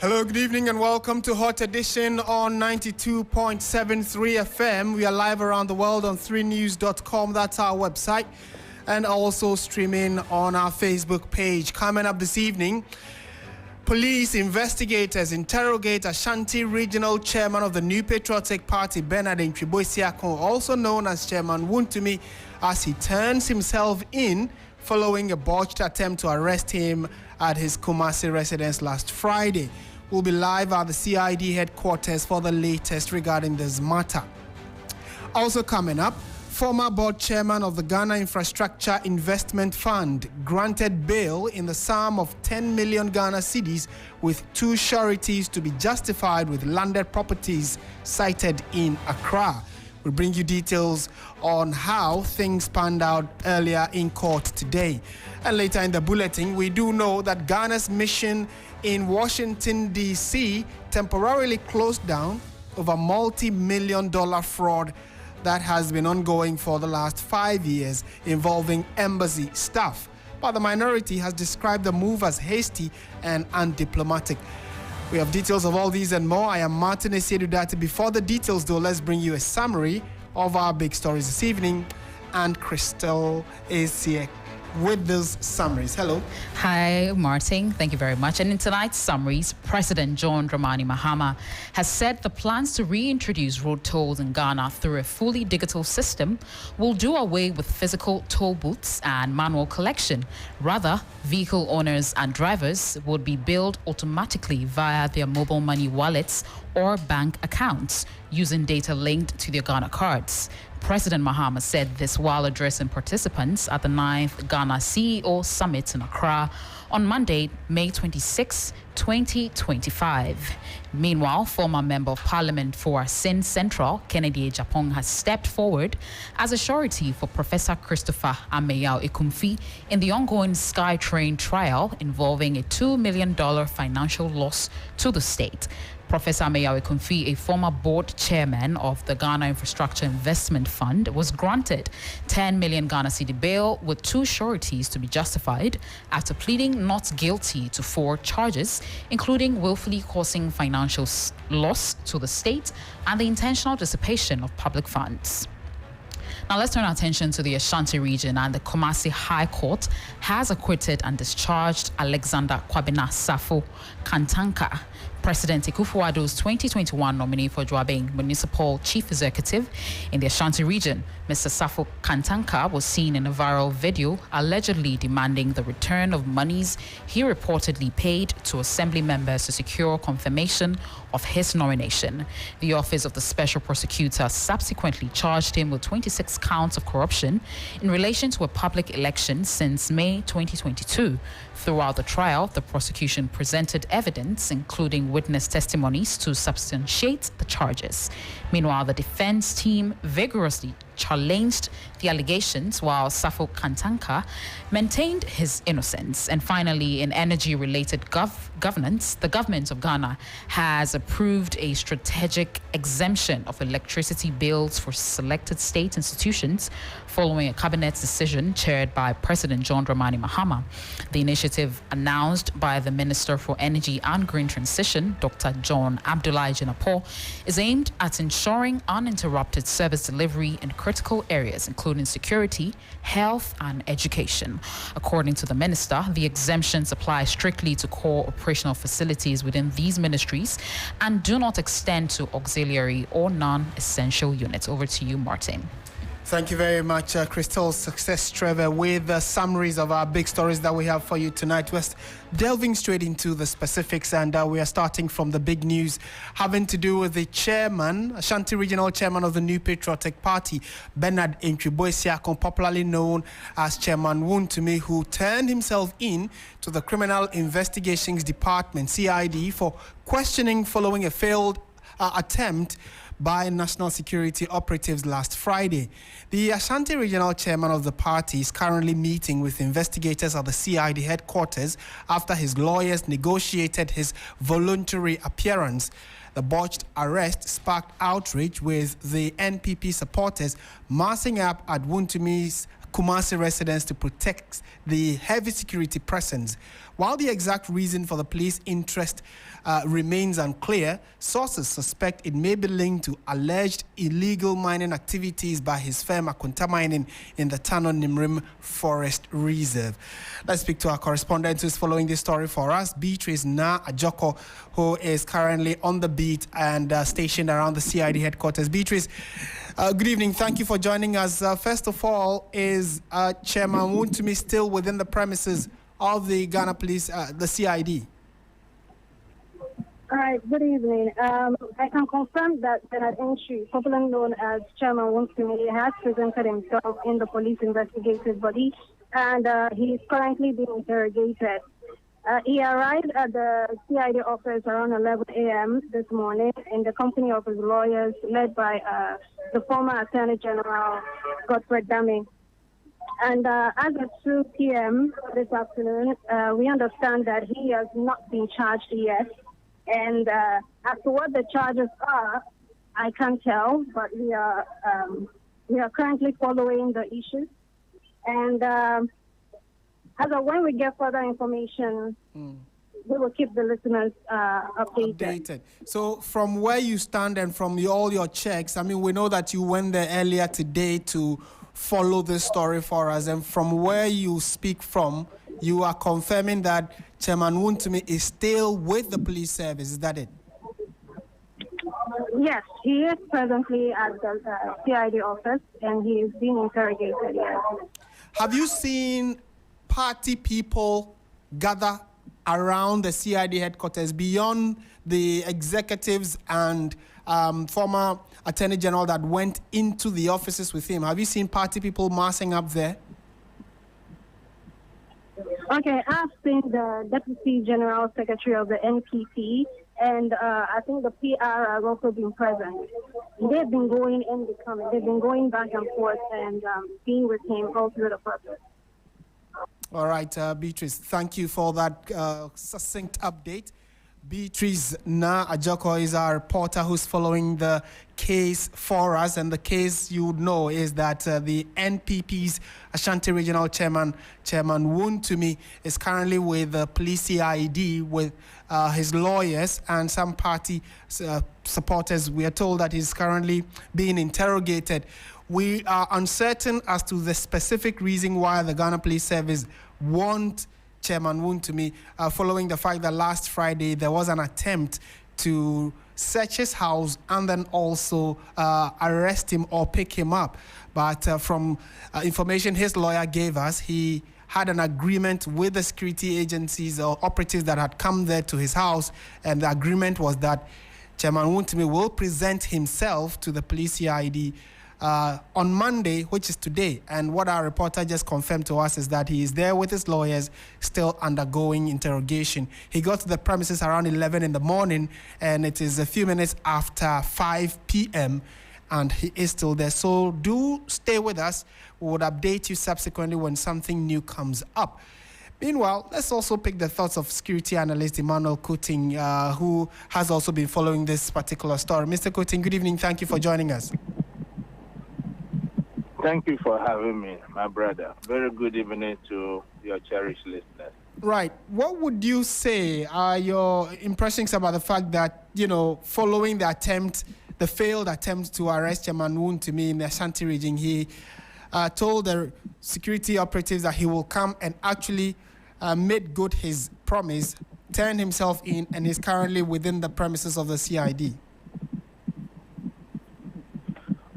Hello, good evening and welcome to Hot Edition on 92.73 FM. We are live around the world on 3news.com. That's our website. And also streaming on our Facebook page. Coming up this evening, police investigators interrogate Ashanti Regional Chairman of the New Patriotic Party, Bernard Asiedu, also known as Chairman Wontumi, as he turns himself in following a botched attempt to arrest him at his Kumasi residence last Friday. We'll be live at the CID headquarters for the latest regarding this matter. Also coming up, former board chairman of the Ghana Infrastructure Investment Fund granted bail in the sum of 10 million Ghana cedis with two sureties to be justified with landed properties cited in Accra. We'll bring you details on how things panned out earlier in court today. And later in the bulletin, we do know that Ghana's mission in Washington, D.C. temporarily closed down over multi-million-dollar fraud that has been ongoing for the last 5 years involving embassy staff. But the minority has described the move as hasty and undiplomatic. We have details of all these and more. I am Martin Asiedu Darteh. Before the details, though, let's bring you a summary of our big stories this evening. And Crystal is here with those summaries. Hello. Hi, Martin. Thank you very much. And in tonight's summaries, President John Dramani Mahama has said the plans to reintroduce road tolls in Ghana through a fully digital system will do away with physical toll booths and manual collection. Rather, vehicle owners and drivers would be billed automatically via their mobile money wallets or bank accounts using data linked to their Ghana cards. President Mahama said this while addressing participants at the 9th Ghana CEO Summit in Accra on Monday, May 26, 2025. Meanwhile, former Member of Parliament for Asin Central, Kennedy Ejapong, has stepped forward as a surety for Professor Christopher Ameyaw Ekumfi in the ongoing SkyTrain trial involving a $2 million financial loss to the state. Professor Ameyaw Ekumfi, a former board chairman of the Ghana Infrastructure Investment Fund, was granted 10 million Ghana cedi bail with two sureties to be justified after pleading not guilty to 4 charges, including willfully causing financial loss to the state and the intentional dissipation of public funds. Now let's turn our attention to the Ashanti region, and the Kumasi High Court has acquitted and discharged Alexander Kwabena Safo Kantanka, President Akufo-Addo's 2021 nominee for Joabeng Municipal Chief Executive in the Ashanti region. Mr. Safo Kantanka was seen in a viral video allegedly demanding the return of monies he reportedly paid to assembly members to secure confirmation of his nomination. The Office of the Special Prosecutor subsequently charged him with 26 counts of corruption in relation to a public election since May 2022. Throughout the trial, the prosecution presented evidence, including witness testimonies, to substantiate the charges. Meanwhile, the defense team vigorously challenged the allegations, while Safo Kantanka maintained his innocence. And finally, in energy-related governance, the government of Ghana has approved a strategic exemption of electricity bills for selected state institutions following a cabinet decision chaired by President John Dramani Mahama. The initiative, announced by the Minister for Energy and Green Transition, Dr. John Abdullahi Jinapor, is aimed at ensuring uninterrupted service delivery in critical areas, including security, health, and education. According to the minister, the exemptions apply strictly to core operational facilities within these ministries and do not extend to auxiliary or non-essential units. Over to you, Martin. Thank you very much, Crystal. Success Trevor, with the summaries of our big stories that we have for you tonight. We're delving straight into the specifics, and we are starting from the big news having to do with the chairman, Ashanti Regional Chairman of the New Patriotic Party, Bernard Asiedu, popularly known as Chairman Wontumi, who turned himself in to the Criminal Investigations Department, CID, for questioning following a failed attempt by national security operatives last Friday. The Ashanti Regional Chairman of the party is currently meeting with investigators at the CID headquarters after his lawyers negotiated his voluntary appearance. The botched arrest sparked outrage, with the NPP supporters massing up at Wuntumi's Kumasi residents to protect the heavy security presence. While the exact reason for the police interest remains unclear, sources suspect it may be linked to alleged illegal mining activities by his firm Akunta Mining in the Tano Nimrim Forest Reserve. Let's speak to our correspondent who's following this story for us, Beatrice Na Ajoko, who is currently on the beat and stationed around the CID headquarters. Beatrice, good evening. Thank you for joining us. First of all, is Chairman Wontumi still within the premises of the Ghana Police, the CID? All right, good evening. I can confirm that Bernard Entry, popularly known as Chairman Wontumi, has presented himself in the police investigative body, and he is currently being interrogated. He arrived at the CID office around 11 a.m. this morning in the company of his lawyers, led by the former Attorney General, Godfrey Dame. And as of 2 p.m. this afternoon, we understand that he has not been charged yet. And as to what the charges are, I can't tell, but we are currently following the issues. And as of when we get further information, we will keep the listeners updated. So from where you stand and from all your checks, I mean, we know that you went there earlier today to follow this story for us. And from where you speak from, you are confirming that Chairman Wontumi is still with the police service. Is that it? Yes, he is presently at the CID office and he is being interrogated. Yes. Have you seen party people gather around the CID headquarters beyond the executives and former Attorney General that went into the offices with him? Have you seen party people massing up there? Okay, I've seen the Deputy General Secretary of the NPP, and I think the PR has also been present. They've been going and coming. They've been going back and forth and being with him all through the process. All right, Beatrice, thank you for that succinct update. Beatrice Na Ajoko is our reporter who's following the case for us. And the case you would know is that the NPP's Ashanti Regional Chairman Wontumi is currently with the police CID with his lawyers and some party supporters. We are told that he's currently being interrogated. We are uncertain as to the specific reason why the Ghana Police Service want Chairman Wontumi, following the fact that last Friday there was an attempt to search his house and then also arrest him or pick him up. But from information his lawyer gave us, he had an agreement with the security agencies or operatives that had come there to his house, and the agreement was that Chairman Wontumi will present himself to the police CID on Monday, which is today. And what our reporter just confirmed to us is that he is there with his lawyers, still undergoing interrogation. He got to the premises around 11 in the morning, and it is a few minutes after 5 p.m., and he is still there. So do stay with us. We would update you subsequently when something new comes up. Meanwhile, let's also pick the thoughts of security analyst Emmanuel Kuting, who has also been following this particular story. Mr. Kuting, good evening. Thank you for joining us. Thank you for having me, my brother. Very good evening to your cherished listeners. Right. What would you say are your impressions about the fact that, following the failed attempt to arrest Chairman Wontumi in the Ashanti region, he told the security operatives that he will come and actually made good his promise, turned himself in, and is currently within the premises of the CID?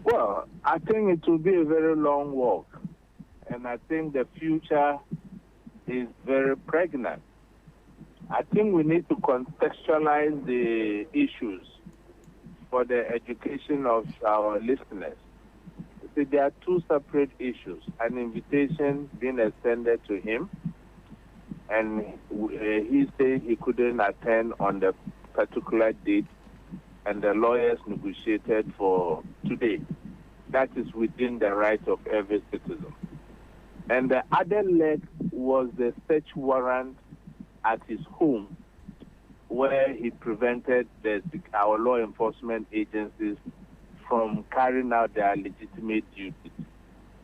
Well, I think it will be a very long walk, and I think the future is very pregnant. I think we need to contextualize the issues for the education of our listeners. See, there are two separate issues: an invitation being extended to him, and he said he couldn't attend on the particular date, and the lawyers negotiated for today. That is within the right of every citizen. And the other leg was the search warrant at his home, where he prevented our law enforcement agencies from carrying out their legitimate duties.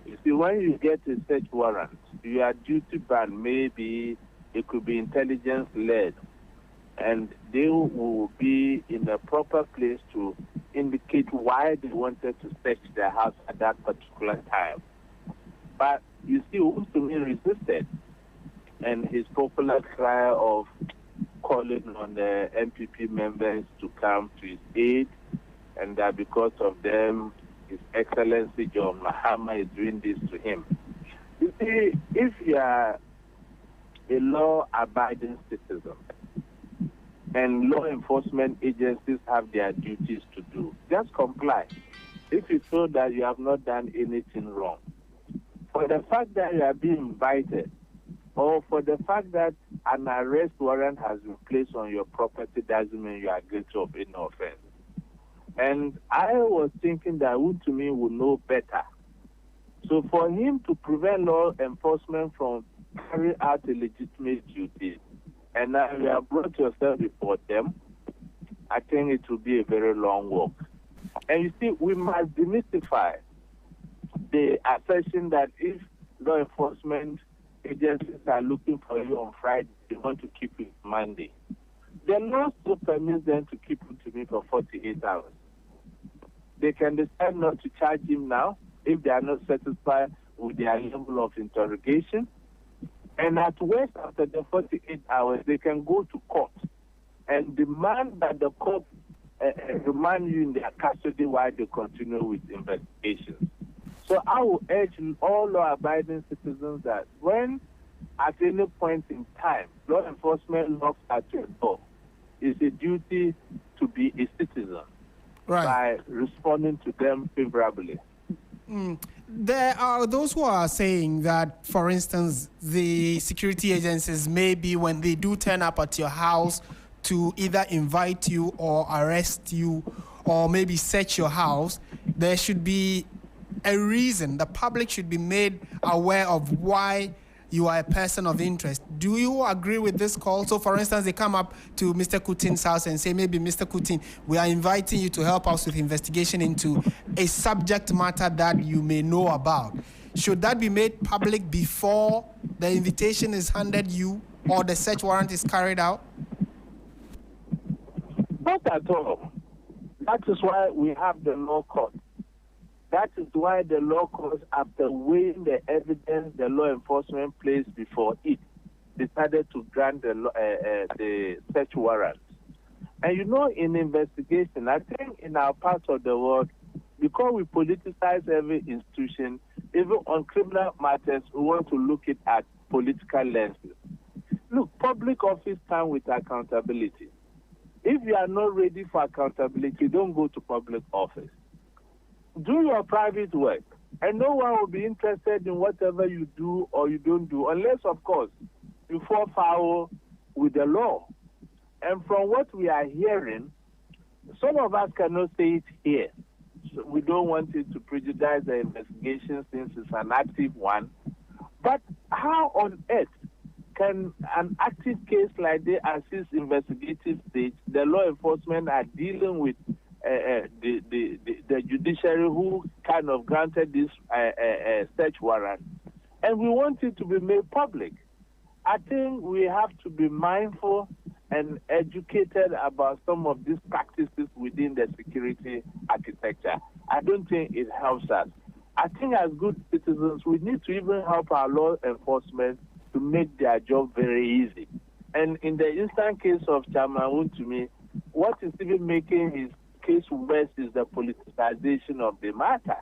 You see, when you get a search warrant, you are duty bound. Maybe it could be intelligence-led, and they will be in the proper place to indicate why they wanted to search their house at that particular time. But you see, Unsumi resisted, and his popular cry of calling on the MPP members to come to his aid, and that because of them, His Excellency John Mahama is doing this to him. You see, if you are a law-abiding citizen and law enforcement agencies have their duties to do, just comply. If you feel that you have not done anything wrong, for the fact that you are being invited, or for the fact that an arrest warrant has been placed on your property, doesn't mean you are guilty of any offense. And I was thinking that Untumi would know better. So for him to prevent law enforcement from carrying out a legitimate duty, and now you have brought yourself before them, I think it will be a very long walk. And you see, we must demystify the assertion that if law enforcement agencies are looking for you on Friday, they want to keep you Monday. The law still permits them to keep you to me for 48 hours. They can decide not to charge him now if they are not satisfied with their level of interrogation. And at worst, after the 48 hours, they can go to court and demand that the court remand you in their custody while they continue with investigations. So I will urge all law-abiding citizens that when, at any point in time, law enforcement knocks at your door, it's a duty to be a citizen by responding to them favorably. There are those who are saying that, for instance, the security agencies, maybe when they do turn up at your house to either invite you or arrest you or maybe search your house, there should be a reason. The public should be made aware of why you are a person of interest. Do you agree with this call? So, for instance, they come up to Mr. Kutin's house and say, maybe, Mr. Kutin, we are inviting you to help us with investigation into a subject matter that you may know about. Should that be made public before the invitation is handed you or the search warrant is carried out? Not at all. That is why we have the law court. That is why the law court, after weighing the evidence the law enforcement placed before it, decided to grant the search warrant. And you know, in investigation, I think in our part of the world, because we politicize every institution, even on criminal matters, we want to look at political lenses. Look, public office comes with accountability. If you are not ready for accountability, don't go to public office. Do your private work, and no one will be interested in whatever you do or you don't do, unless, of course, you fall foul with the law. And from what we are hearing, some of us cannot say it here. So we don't want it to prejudice the investigation since it's an active one. But how on earth can an active case like this assist investigative stage? The law enforcement are dealing with the judiciary who kind of granted this search warrant, and we want it to be made public. I think we have to be mindful and educated about some of these practices within the security architecture. I don't think it helps us. I think as good citizens, we need to even help our law enforcement to make their job very easy. And in the instant case of Chairman Untumi, what is even making his case worse is the politicization of the matter,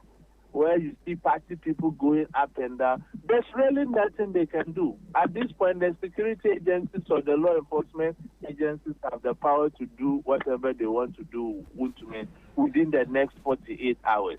where you see party people going up and down. There's really nothing they can do. At this point, the security agencies or the law enforcement agencies have the power to do whatever they want to do within the next 48 hours.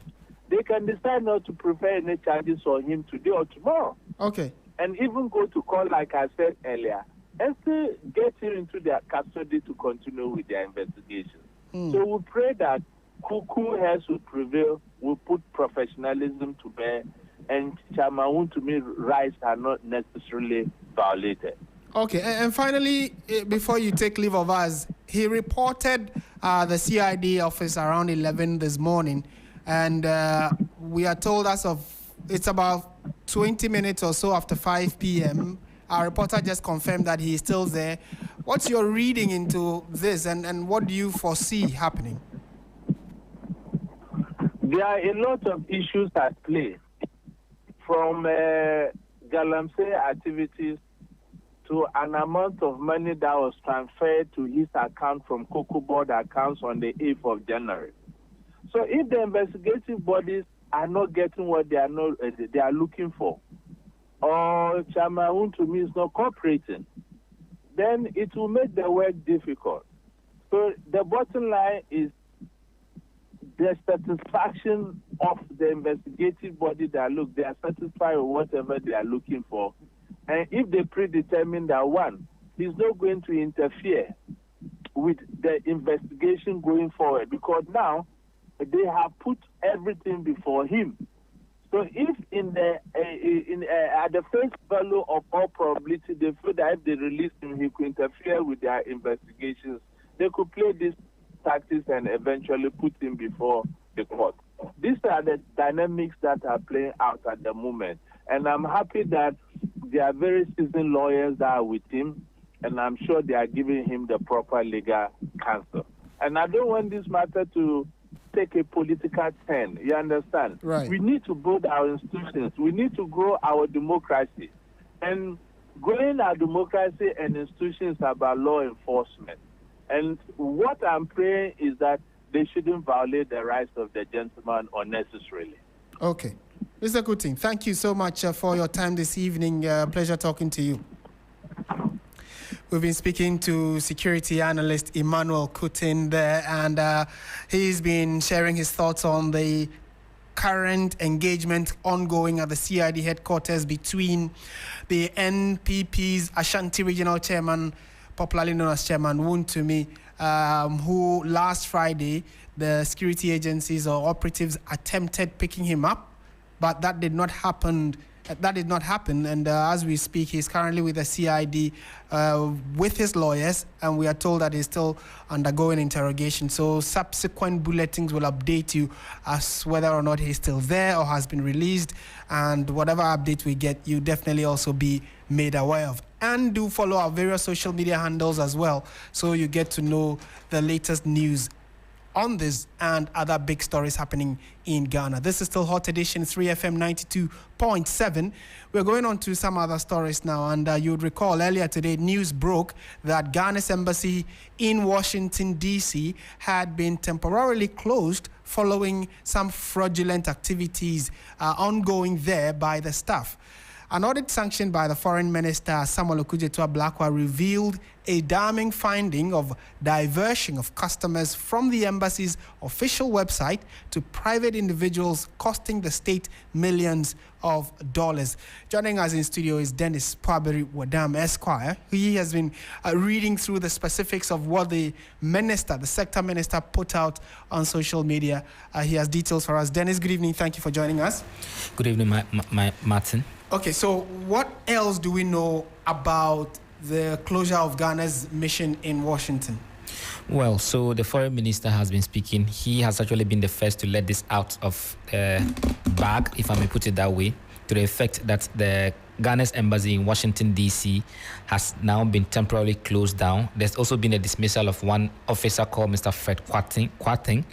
They can decide not to prefer any charges on him today or tomorrow. Okay. And even go to court, like I said earlier, and still get him into their custody to continue with their investigation. So we pray that cool heads will prevail, will put professionalism to bear, and Chairman Untumi's rights are not necessarily violated. Okay, and finally, before you take leave of us, he reported the CID office around 11 this morning, and we are told as of It's about 20 minutes or so after 5 p.m. Our reporter just confirmed that he is still there. What's your reading into this, and what do you foresee happening? There are a lot of issues at play, from galamsey activities to an amount of money that was transferred to his account from Cocoa Board accounts on the 8th of January. So if the investigative bodies are not getting what they are looking for, or Chairman to me is not cooperating, then it will make the work difficult. So the bottom line is the satisfaction of the investigative body that they are satisfied with whatever they are looking for. And if they predetermine that one is not going to interfere with the investigation going forward, because now they have put everything before him. So if at the face value of all probability, they feel that if they release him, he could interfere with their investigations, they could play this tactics and eventually put him before the court. These are the dynamics that are playing out at the moment. And I'm happy that there are very seasoned lawyers that are with him, and I'm sure they are giving him the proper legal counsel. And I don't want this matter to take a political turn. You understand? Right. We need to build our institutions. We need to grow our democracy. And growing our democracy and institutions are about law enforcement. And what I'm praying is that they shouldn't violate the rights of the gentleman unnecessarily. Okay. Mr. Kuting, thank you so much for your time this evening. Pleasure talking to you. We've been speaking to security analyst Emmanuel Kuting there, and he's been sharing his thoughts on the current engagement ongoing at the CID headquarters between the NPP's Ashanti Regional Chairman, popularly known as Chairman Wontumi, who last Friday the security agencies or operatives attempted picking him up, but that did not happen. And as we speak, he's currently with the CID with his lawyers, and we are told that he's still undergoing interrogation. So subsequent bulletins will update you as whether or not he's still there or has been released, and whatever update we get, you definitely also be made aware of. And do follow our various social media handles as well, so you get to know the latest news on this and other big stories happening in Ghana. This is still Hot Edition 3FM 92.7. We're going on to some other stories now, and you'd recall earlier today news broke that Ghana's embassy in Washington, D.C. had been temporarily closed following some fraudulent activities ongoing there by the staff. An audit sanctioned by the Foreign Minister Samuel Okudzeto-Ablakwa revealed a damning finding of diversion of customers from the embassy's official website to private individuals, costing the state millions of dollars. Joining us in studio is Dennis Paberi Wadam Esquire. He has been reading through the specifics of what the sector minister put out on social media. He has details for us. Dennis, good evening. Thank you for joining us. Good evening, Martin. Okay, so what else do we know about the closure of Ghana's mission in Washington? Well, so the foreign minister has been speaking. He has actually been the first to let this out of bag, if I may put it that way, to the effect that the Ghana's embassy in Washington, D.C. has now been temporarily closed down. There's also been a dismissal of one officer called Mr. Fred Kwating,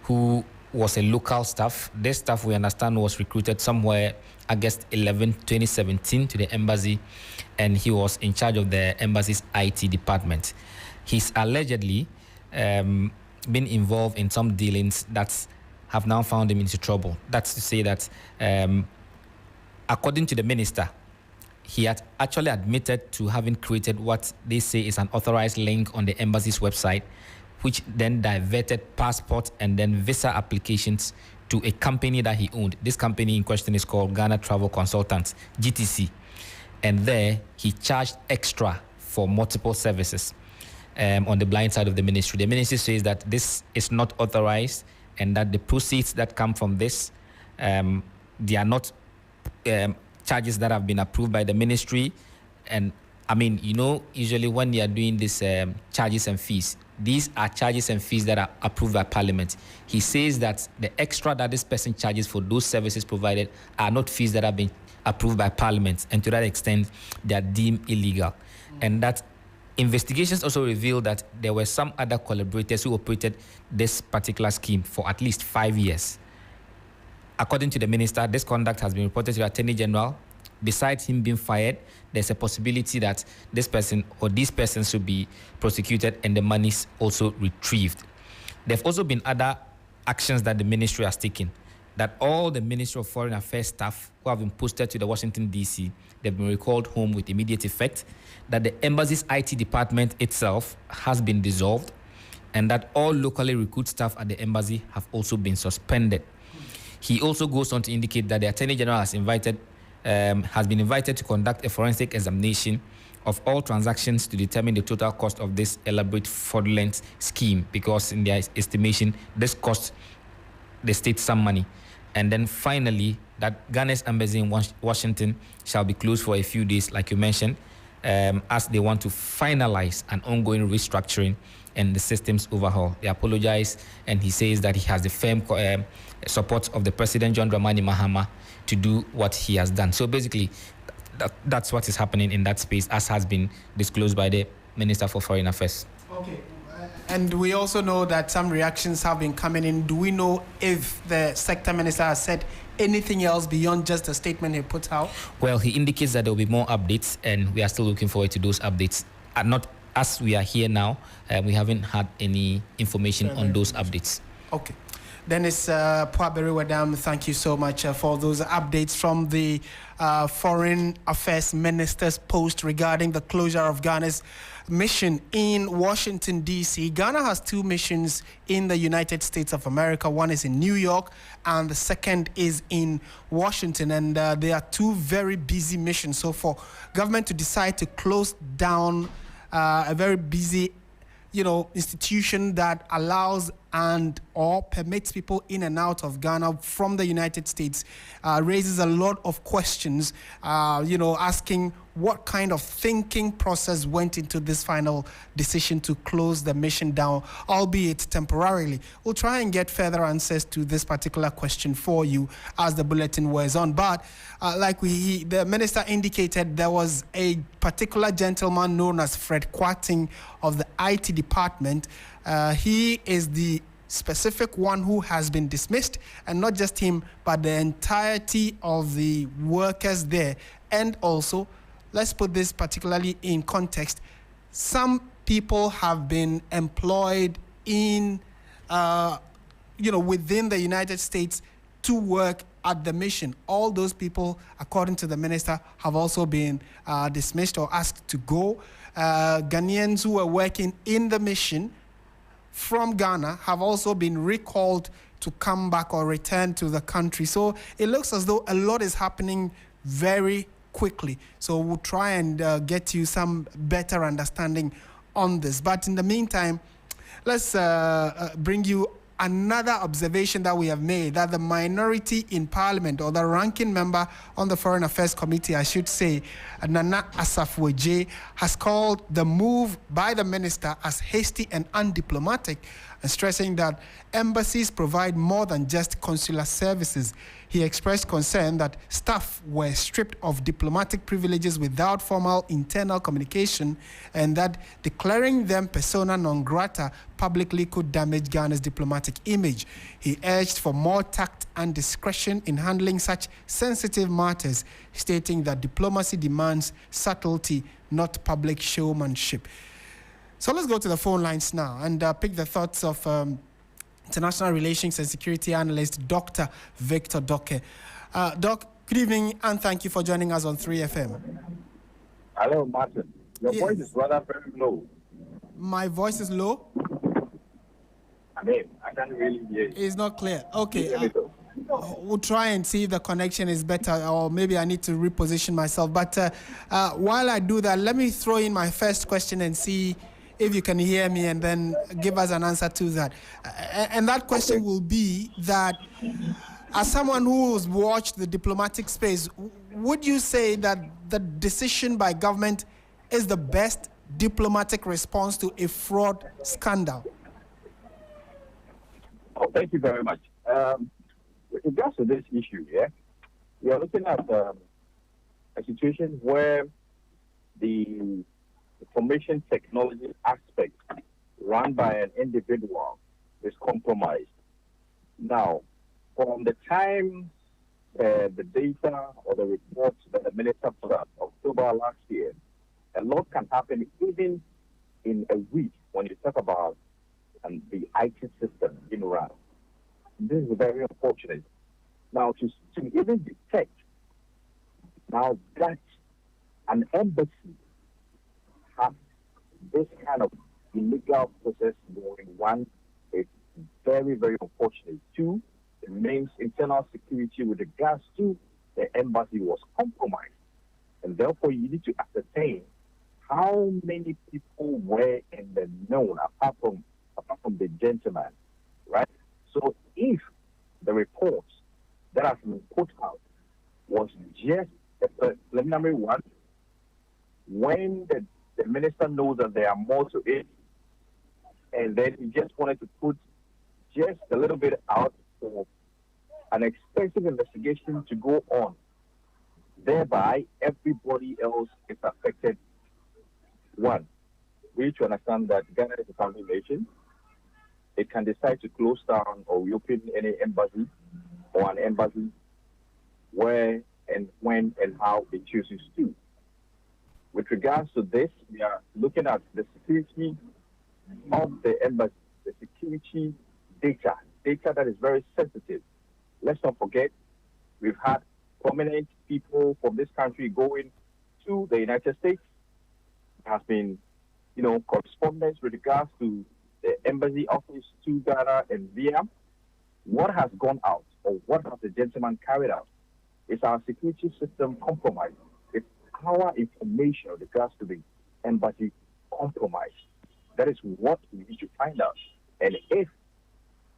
who was a local staff. This staff, we understand, was recruited somewhere August 11, 2017 to the embassy, and he was in charge of the embassy's IT department. He's allegedly been involved in some dealings that have now found him into trouble. That's to say that, according to the minister, he had actually admitted to having created what they say is an authorized link on the embassy's website, which then diverted passport and then visa applications to a company that he owned. This company in question is called Ghana Travel Consultants, GTC. And there, he charged extra for multiple services on the blind side of the ministry. The ministry says that this is not authorized and that the proceeds that come from this, they are not charges that have been approved by the ministry. And I mean, usually when you are doing these charges and fees, these are charges and fees that are approved by Parliament. He says that the extra that this person charges for those services provided are not fees that have been approved by Parliament, and to that extent, they are deemed illegal. And that investigations also revealed that there were some other collaborators who operated this particular scheme for at least 5 years. According to the minister, this conduct has been reported to the Attorney General. Besides him being fired, there's a possibility that this person or these persons should be prosecuted and the monies also retrieved. There have also been other actions that the ministry has taken, that all the Ministry of Foreign Affairs staff who have been posted to the Washington, D.C., they've been recalled home with immediate effect, that the embassy's IT department itself has been dissolved, and that all locally recruited staff at the embassy have also been suspended. He also goes on to indicate that the Attorney General has been invited to conduct a forensic examination of all transactions to determine the total cost of this elaborate fraudulent scheme, because in their estimation, this cost the state some money. And then finally, that Ghana's embassy in Washington shall be closed for a few days, like you mentioned, as they want to finalize an ongoing restructuring and the systems overhaul. He apologized, and he says that he has the firm support of the President, John Dramani Mahama, to do what he has done. So basically, that's what is happening in that space, as has been disclosed by the Minister for Foreign Affairs. Okay. And we also know that some reactions have been coming in. Do we know if the sector minister has said anything else beyond just the statement he put out? Well, he indicates that there will be more updates, and we are still looking forward to those updates. Not as we are here now, we haven't had any information on those updates. Okay. Dennis Puaberi-Wadam, thank you so much for those updates from the Foreign Affairs Minister's post regarding the closure of Ghana's mission in Washington, D.C. Ghana has two missions in the United States of America. One is in New York, and the second is in Washington. And they are two very busy missions. So for government to decide to close down a very busy institution that allows and or permits people in and out of Ghana from the United States raises a lot of questions, asking what kind of thinking process went into this final decision to close the mission down, albeit temporarily. We'll try and get further answers to this particular question for you as the bulletin wears on. But the minister indicated, there was a particular gentleman known as Fred Kwarting of the IT department. He is the specific one who has been dismissed, and not just him, but the entirety of the workers there. And also, let's put this particularly in context, some people have been employed in, within the United States to work at the mission. All those people, according to the minister, have also been dismissed or asked to go. Ghanaians who were working in the mission from Ghana have also been recalled to come back or return to the country. So it looks as though a lot is happening very quickly. So we'll try and get you some better understanding on this. But in the meantime, let's bring you another observation that we have made, that the minority in Parliament, or the ranking member on the Foreign Affairs Committee, I should say, Nana Asafo-Adjei, has called the move by the minister as hasty and undiplomatic, and stressing that embassies provide more than just consular services. He expressed concern that staff were stripped of diplomatic privileges without formal internal communication, and that declaring them persona non grata publicly could damage Ghana's diplomatic image. He urged for more tact and discretion in handling such sensitive matters, stating that diplomacy demands subtlety, not public showmanship. So let's go to the phone lines now and pick the thoughts of International Relations and Security Analyst Dr. Victor Darteh. Doc, good evening, and thank you for joining us on 3FM. Hello, Martin. Your voice is rather very low. My voice is low? I can't really hear you. It's not clear. Okay. We'll try and see if the connection is better, or maybe I need to reposition myself. But while I do that, let me throw in my first question and see if you can hear me, and then give us an answer to that. And that question will be that, as someone who's watched the diplomatic space, would you say that the decision by government is the best diplomatic response to a fraud scandal? Oh, thank you very much. With regards to this issue, we are looking at a situation where the information technology aspect run by an individual is compromised. Now, from the time the data or the reports that the minister put out October last year, a lot can happen even in a week when you talk about the IT system in Iran. This is very unfortunate. Now, to even detect now that an embassy has this kind of illegal process going, one, it's very, very unfortunate. Two, it means internal security with regards to the embassy was compromised. And therefore, you need to ascertain how many people were in the known apart from the gentleman, right? So if the reports that have been put out was just a preliminary one, when the minister knows that there are more to it, and then he just wanted to put just a little bit out for an extensive investigation to go on, thereby everybody else is affected. One, we need to understand that Ghana is a founding nation. It can decide to close down or reopen any embassy or an embassy where and when and how it chooses to. With regards to this, we are looking at the security of the embassy, the security data that is very sensitive. Let's not forget, we've had prominent people from this country going to the United States. There has been, correspondence with regards to the embassy office to Ghana and Vietnam. What has gone out, or what has the gentleman carried out? Is our security system compromised? Is our information with regards to the embassy compromised? That is what we need to find out. And if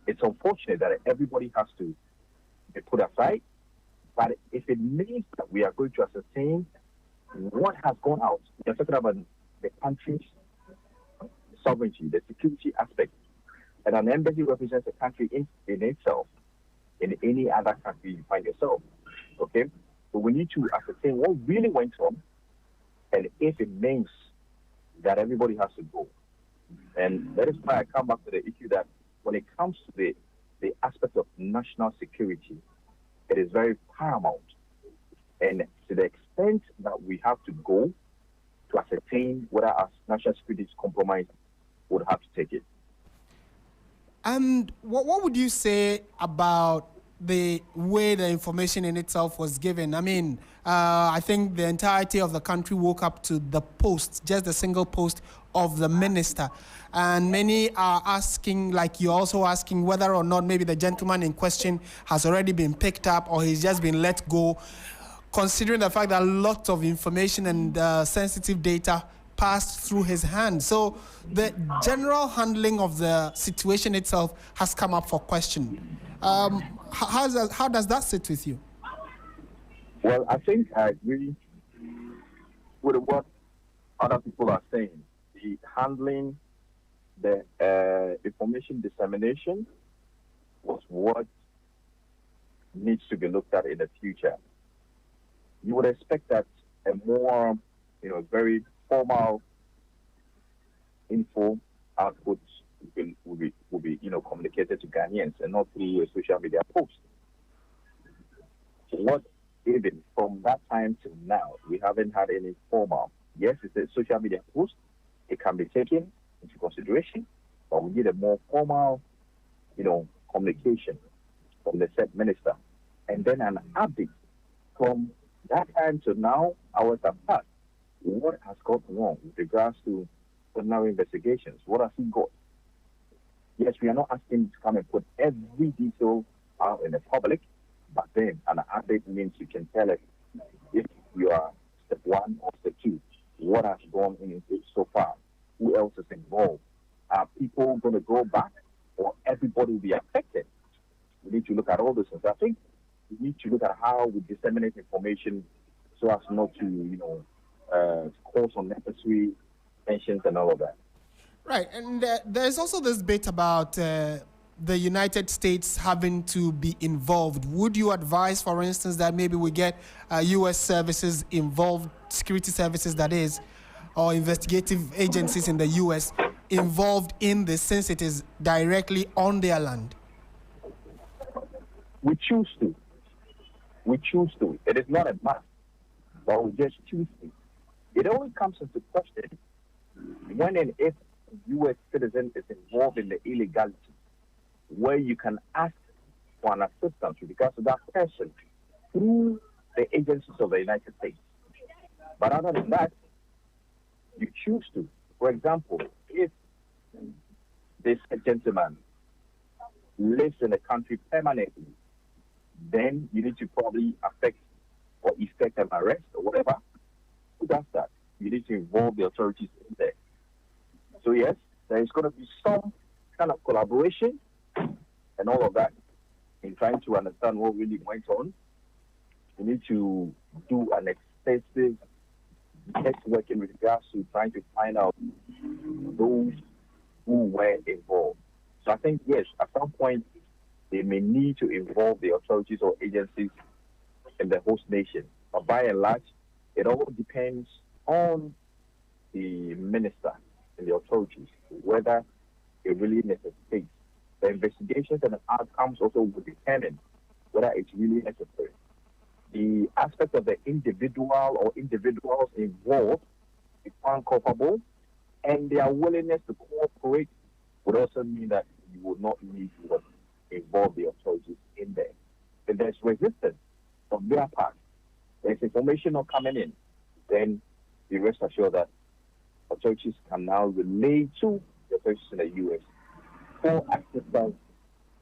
it's unfortunate that everybody has to be put aside, but if it means that we are going to ascertain what has gone out, we are talking about the country's sovereignty, the security aspect. And an embassy represents a country in itself, in any other country you find yourself. Okay? So we need to ascertain what really went on, and if it means that everybody has to go. And that is why I come back to the issue that when it comes to the aspect of national security, it is very paramount. And to the extent that we have to go to ascertain whether our national security is compromised, we would have to take it. And what would you say about the way the information in itself was given? I mean, I think the entirety of the country woke up to the post, just a single post of the minister. And many are asking, like you're also asking, whether or not maybe the gentleman in question has already been picked up or he's just been let go, considering the fact that lots of information and sensitive data passed through his hands. So the general handling of the situation itself has come up for question. How does that sit with you? Well, I think I agree with what other people are saying. The handling, the information dissemination was what needs to be looked at in the future. You would expect that a more, very formal info outputs will be communicated to Ghanaians and not through a social media post. What even from that time till now, we haven't had any formal. Yes, it's a social media post. It can be taken into consideration, but we need a more formal, communication from the said minister, and then an update from that time to now, hours have passed. What has gone wrong with regards to preliminary investigations? What has he got? Yes, we are not asking him to come and put every detail out in the public, but then an update means you can tell us if you are step one or step two, what has gone in it so far, who else is involved, are people going to go back or everybody will be affected? We need to look at all those things. I think we need to look at how we disseminate information so as not to, cause unnecessary tensions and all of that. Right, and there's also this bit about the United States having to be involved. Would you advise, for instance, that maybe we get U.S. services involved, security services that is, or investigative agencies in the U.S. involved in this, since it is directly on their land? We choose to. We choose to. It is not a must, but we just choose to. It only comes into question when and if a U.S. citizen is involved in the illegality, where you can ask for an assistance with regards to that person through the agencies of the United States. But other than that, you choose to. For example, if this gentleman lives in the country permanently, then you need to probably affect or effect an arrest or whatever. Who does that? You need to involve the authorities in there. So yes, there is going to be some kind of collaboration and all of that in trying to understand what really went on. You need to do an extensive networking with regards to trying to find out those who were involved. So I think, yes, at some point, they may need to involve the authorities or agencies in the host nation. But by and large, it all depends on the minister and the authorities, whether it really necessitates. The investigations and the outcomes also will determine whether it's really necessary. The aspect of the individual or individuals involved, if found culpable, and their willingness to cooperate would also mean that you would not need to involve the authorities in there. If there's resistance from their part, there's information not coming in, then be rest assured that authorities can now relay to the authorities in the U.S. for assistance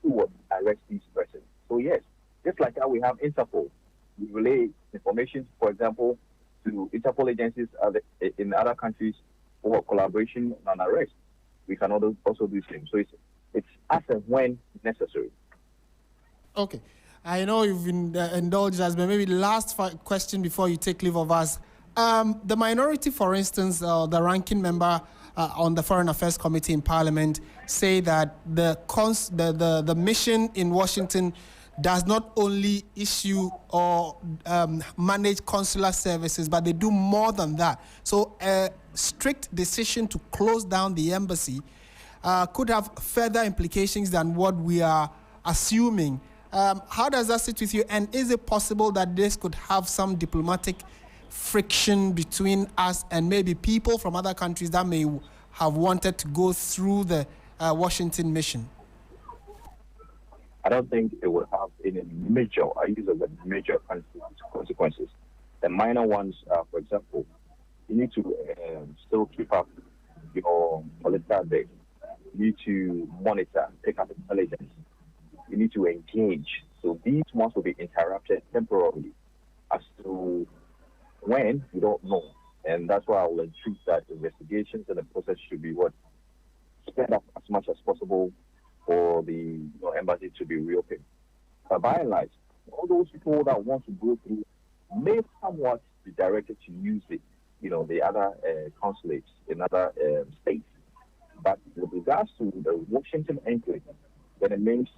to arrest these persons. So yes, just like how we have Interpol, we relay information, for example, to Interpol agencies in other countries for collaboration on arrest. We can also do the same. So it's as and when necessary. Okay. I know you've been indulged us, but maybe the last question before you take leave of us. The minority, for instance, the ranking member on the Foreign Affairs Committee in Parliament, say that the mission in Washington does not only issue or manage consular services, but they do more than that. So a strict decision to close down the embassy could have further implications than what we are assuming. How does that sit with you? And is it possible that this could have some diplomatic friction between us and maybe people from other countries that may have wanted to go through the Washington mission? I don't think it will have any major, I use the word major consequences. The minor ones, for example, you need to still keep up your political data. You need to monitor, take up intelligence. You need to engage. So these ones will be interrupted temporarily. As to when, we don't know. And that's why I will entreat that investigations and the process should be sped up as much as possible for the embassy to be reopened. But by and large, all those people that want to go through may somewhat be directed to use the other consulates in other states. But with regards to the Washington enclave, then it means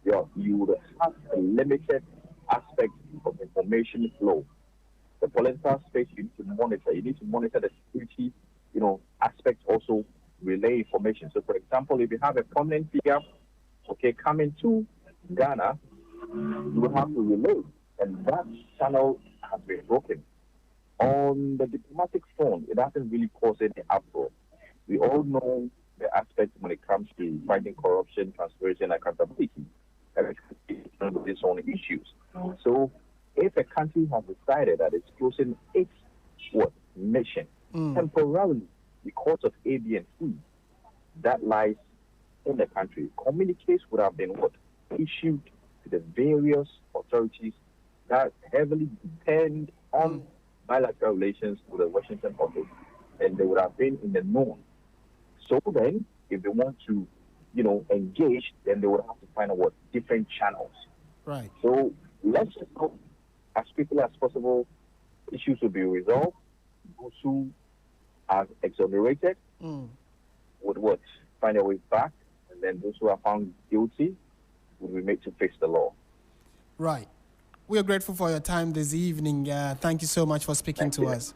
you would have a limited aspect of information flow. The political space you need to monitor. You need to monitor the security, aspect also relay information. So, for example, if you have a prominent figure, coming to Ghana, you will have to relay, and that channel has been broken. On the diplomatic front, it hasn't really caused any uproar. We all know the aspect when it comes to fighting corruption, transparency, and accountability. Every country has its own issues. So, if a country has decided that it's closing its mission temporarily because of A, B, and C, that lies in the country. Communiques would have been issued to the various authorities that heavily depend on bilateral relations with the Washington office, and they would have been in the known. So then, if they want to, engage, then they would have to find out different channels. Right. So let's just hope, as quickly as possible, issues will be resolved. those who are exonerated would find their way back, and then those who are found guilty would be made to face the law. Right. We are grateful for your time this evening. Thank you so much for speaking to us.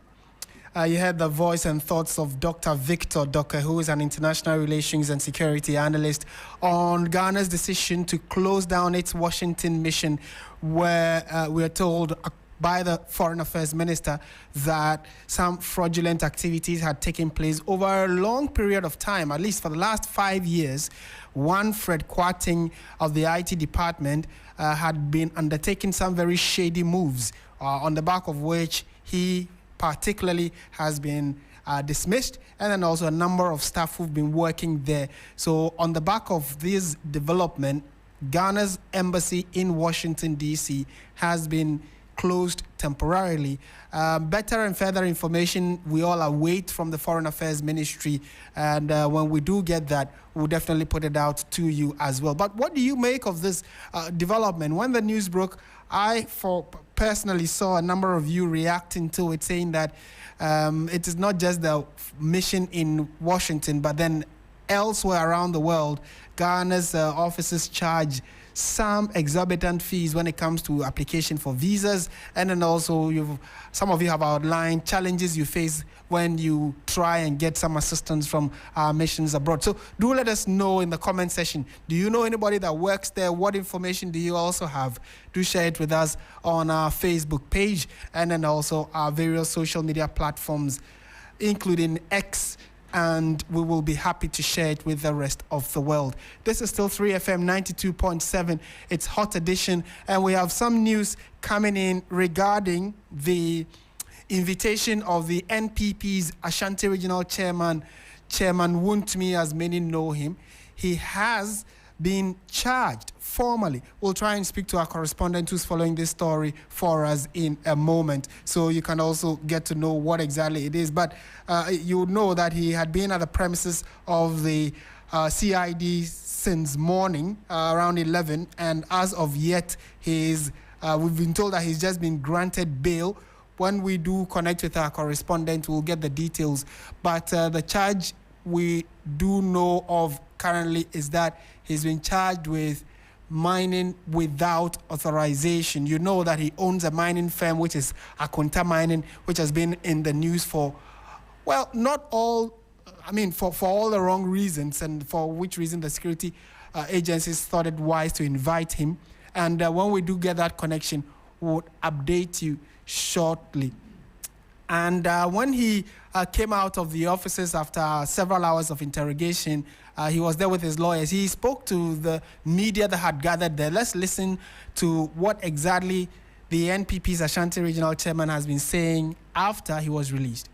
You heard the voice and thoughts of Dr. Victor Darteh, who is an international relations and security analyst, on Ghana's decision to close down its Washington mission, where we are told by the Foreign Affairs Minister that some fraudulent activities had taken place over a long period of time, at least for the last 5 years. One, Fred Kwarteng of the IT department had been undertaking some very shady moves, on the back of which he particularly has been dismissed, and then also a number of staff who've been working there. So on the back of this development, Ghana's embassy in Washington, D.C. has been closed temporarily. Better and further information we all await from the Foreign Affairs Ministry, and when we do get that, we'll definitely put it out to you as well. But what do you make of this development? When the news broke, I personally saw a number of you reacting to it, saying that it is not just the mission in Washington, but then elsewhere around the world, Ghana's offices charge some exorbitant fees when it comes to application for visas, and then also some of you have outlined challenges you face when you try and get some assistance from our missions abroad. So do let us know in the comment section. Do you know anybody that works there? What information do you also have? Do share it with us on our Facebook page, and then also our various social media platforms, including X, and we will be happy to share it with the rest of the world. This is still 3FM 92.7. It's Hot Edition, and we have some news coming in regarding the invitation of the NPP's Ashanti Regional Chairman Wuntumi, as many know him. He has been charged formally. We'll try and speak to our correspondent who's following this story for us in a moment, so you can also get to know what exactly it is. But you know that he had been at the premises of the CID since morning, around 11, and as of yet, we've been told that he's just been granted bail. When we do connect with our correspondent, we'll get the details. But the charge we do know of currently is that he's been charged with mining without authorization. You know that he owns a mining firm, which is Akunta Mining, which has been in the news for, well, not all, for all the wrong reasons, and for which reason the security agencies thought it wise to invite him. And when we do get that connection, we'll update you shortly. And when he came out of the offices after several hours of interrogation, he was there with his lawyers. He spoke to the media that had gathered there. Let's listen to what exactly the NPP's Ashanti Regional Chairman has been saying after he was released.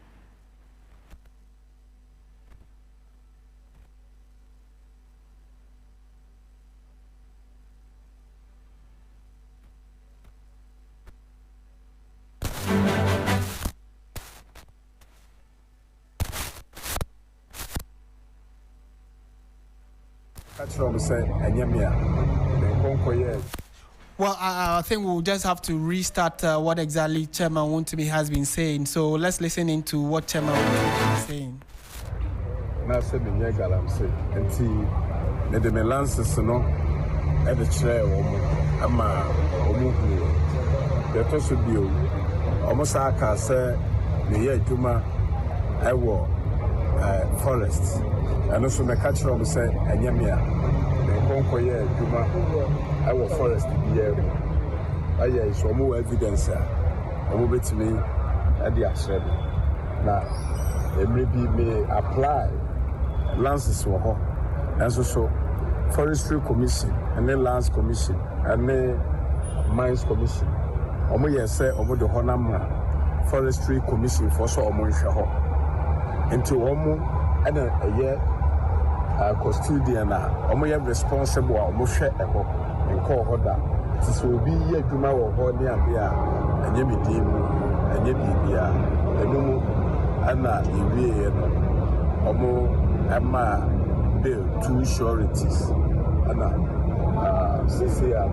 Well, I think we'll just have to restart what exactly Chairman Wuntumi has been saying. So let's listen into what Chairman Wuntumi is saying. Forest. And also my catcher will say, and Yamia, the Concoyer, Duma, our forest, I is more evidence. I will bet me at the Ashred. Now, they may apply lances for her, and so Forestry Commission, and then Lands Commission, and then Mines Commission. Omo say, Omo the Honama Forestry Commission for so Omo Shaho. Into Omo. And a year custodian, I'm responsible. I'm share a home and call her that. This will be a Juma or Horny and Bia, and Yemi Dim, and Yemi and Mumu, Anna, Ibi, Omo, Emma, Bill, two sureties, Anna, Cecilia,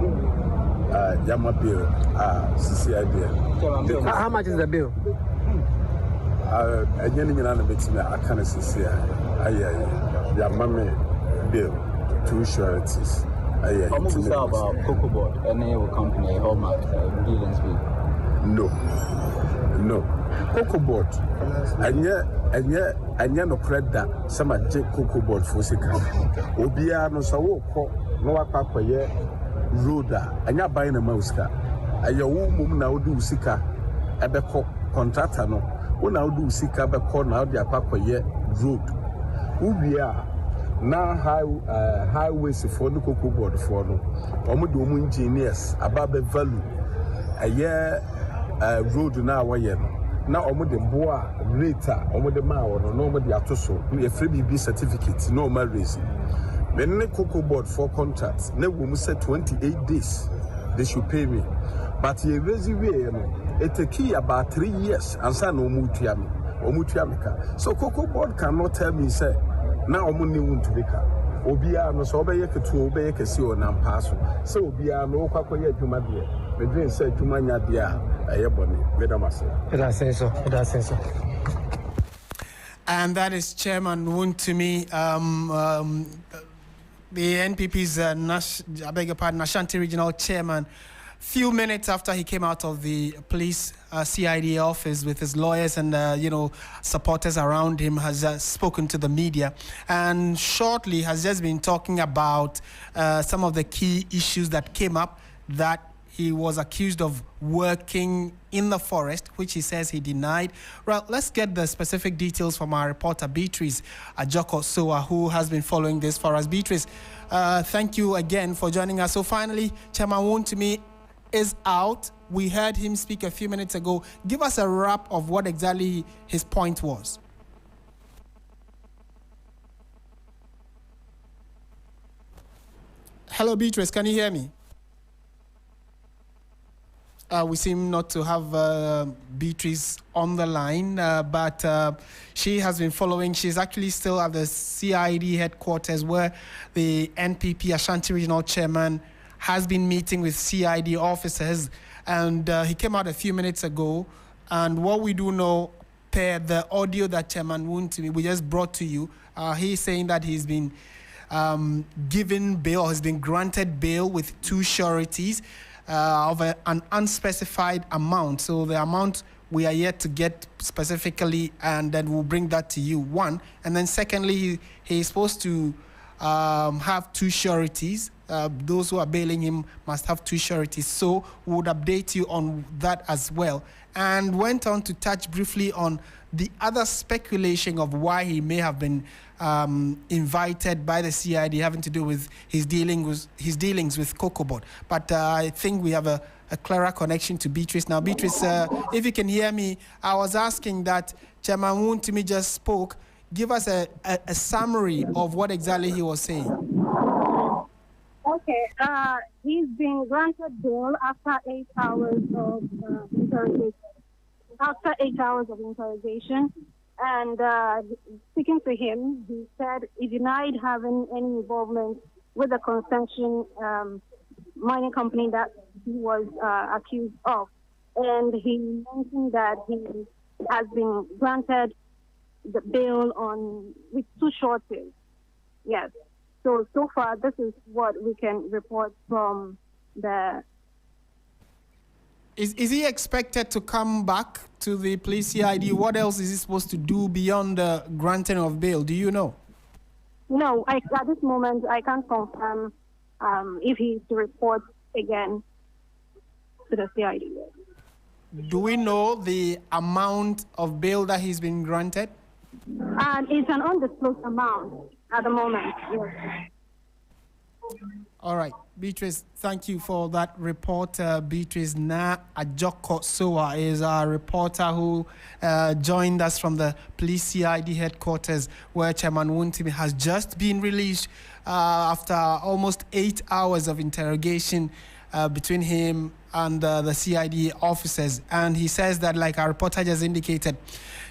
Yama Bill, Cecilia. How much is the bill? Again, in an meeting, I can't see your mammy bill, 2 sureties. How much is about Cocoa Board, any company, Hallmark, dealings with? No. Cocoa Board. And yet, no credit, some are J Cocoa Board for Sika. Obia no Sawo, no Papa ye, Roda, and you're buying a mouse car. And your woman now do Sika, Ebeko contractor no. When I do Sika, Beko now, the Papa ye, road. Ubia. Now highways for the Cocoa Board for no. Omudu engineers about the value. A year road now now omudu boa later omudu ma no omudu atoso a free BB certificate no more raising. When the Cocoa Board for contracts, ne will say 28 days they should pay me. But ye raise it take about 3 years and say no mutuamika. So Cocoa Board cannot tell me say now omuni won't make Obia no so obeye ketu obeye kesi o na mpaso se obia no kwakoye adwuma de me dream say adwuma nya de a ayebone medamase it say so. And that is Chairman Wontumi, the NPP's Ashanti Regional Chairman. Few minutes after he came out of the police CID office with his lawyers and supporters around him, has spoken to the media and shortly has just been talking about some of the key issues that came up, that he was accused of working in the forest, which he says he denied. Well, let's get the specific details from our reporter Beatrice Ajoko-Sowa, who has been following this for us. Beatrice, thank you again for joining us. So finally, Chairman Wontumi is out. We heard him speak a few minutes ago. Give us a wrap of what exactly his point was. Hello, Beatrice, can you hear me? We seem not to have Beatrice on the line, but she has been following. She's actually still at the CID headquarters where the NPP Ashanti Regional Chairman has been meeting with CID officers, and he came out a few minutes ago. And what we do know, per the audio that Chairman Wontumi we just brought to you, he's saying that he's been given bail, has been granted bail with 2 sureties of an unspecified amount. So the amount we are yet to get specifically, and then we'll bring that to you, one. And then secondly, he's supposed to have 2 sureties. Those who are bailing him must have 2 sureties. So we would update you on that as well. And went on to touch briefly on the other speculation of why he may have been invited by the CID, having to do with his dealings with Cocoa Board. But I think we have a clearer connection to Beatrice. Now, Beatrice, if you can hear me, I was asking that Chairman Wontumi just spoke. Give us a summary of what exactly he was saying. Okay, he's been granted bail after 8 hours of interrogation. After 8 hours of interrogation, and speaking to him, he said he denied having any involvement with the concession mining company that he was accused of, and he mentioned that he has been granted the bail with 2 sureties. Yes. So far, this is what we can report from the... Is he expected to come back to the police CID? What else is he supposed to do beyond the granting of bail? Do you know? No, at this moment, I can't confirm if he's to report again to the CID. Do we know the amount of bail that he's been granted? It's an undisclosed amount at the moment. Yes. All right, Beatrice, thank you for that report. Beatrice Ajoko-Sowa is our reporter who joined us from the police CID headquarters, where Chairman Wontumi has just been released after almost 8 hours of interrogation between him and the CID officers. And he says that, like our reporter just indicated,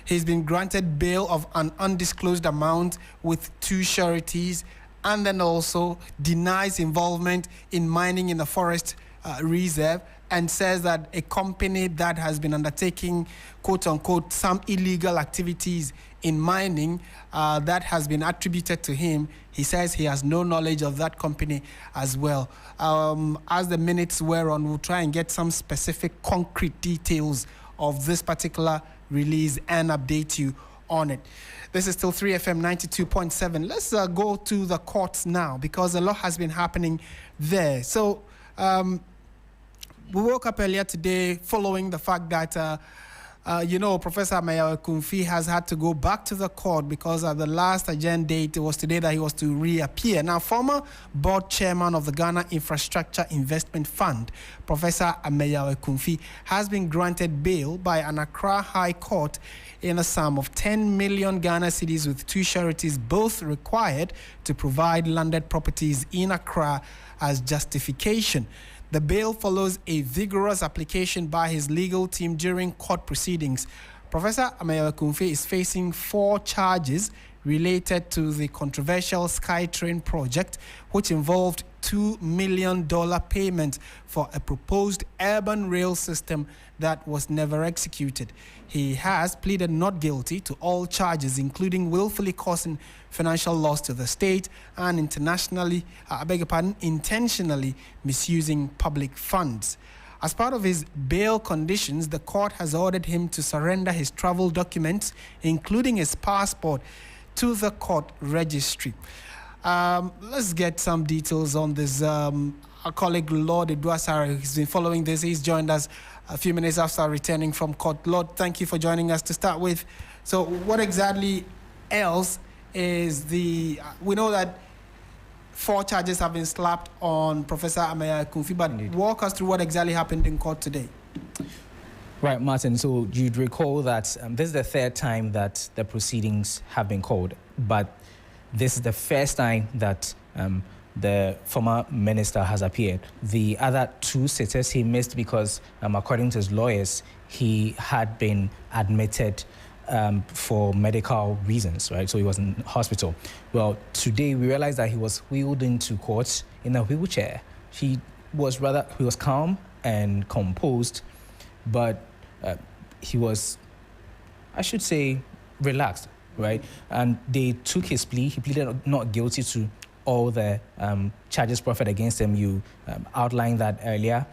he's been granted bail of an undisclosed amount with 2 sureties, and then also denies involvement in mining in the forest reserve, and says that a company that has been undertaking, quote unquote, some illegal activities in mining that has been attributed to him, he says he has no knowledge of that company as well. As the minutes wear on, we'll try and get some specific concrete details of this particular release and update you on it. This is still 3FM 92.7. Let's go to the courts now, because a lot has been happening there. So we woke up earlier today following the fact that Professor Ameyaw Akunfi has had to go back to the court because the last agenda date was today that he was to reappear. Now, former board chairman of the Ghana Infrastructure Investment Fund, Professor Ameyaw Akunfi, has been granted bail by an Accra High Court in a sum of 10 million Ghana cedis, with two sureties both required to provide landed properties in Accra as justification. The bail follows a vigorous application by his legal team during court proceedings. Professor Ameyaw Akunfi is facing 4 charges related to the controversial SkyTrain project, which involved $2 million payment for a proposed urban rail system that was never executed. He has pleaded not guilty to all charges, including willfully causing financial loss to the state and intentionally misusing public funds. As part of his bail conditions, the court has ordered him to surrender his travel documents, including his passport, to the court registry. Let's get some details on this. Our colleague Lord Eduasare has been following this. He's joined us a few minutes after returning from court. Lord, thank you for joining us to start with. So what exactly else is we know that 4 charges have been slapped on Professor Ameyaw Akunfi, but walk us through what exactly happened in court today. Right, Martin. So you'd recall that this is the 3rd time that the proceedings have been called, but this is the first time that the former minister has appeared. The other 2 sitters he missed because, according to his lawyers, he had been admitted for medical reasons, right? So he was in hospital. Well, today we realized that he was wheeled into court in a wheelchair. He was calm and composed, but he was, I should say, relaxed, right? And they took his plea. He pleaded not guilty to all the charges proffered against him. You outlined that earlier,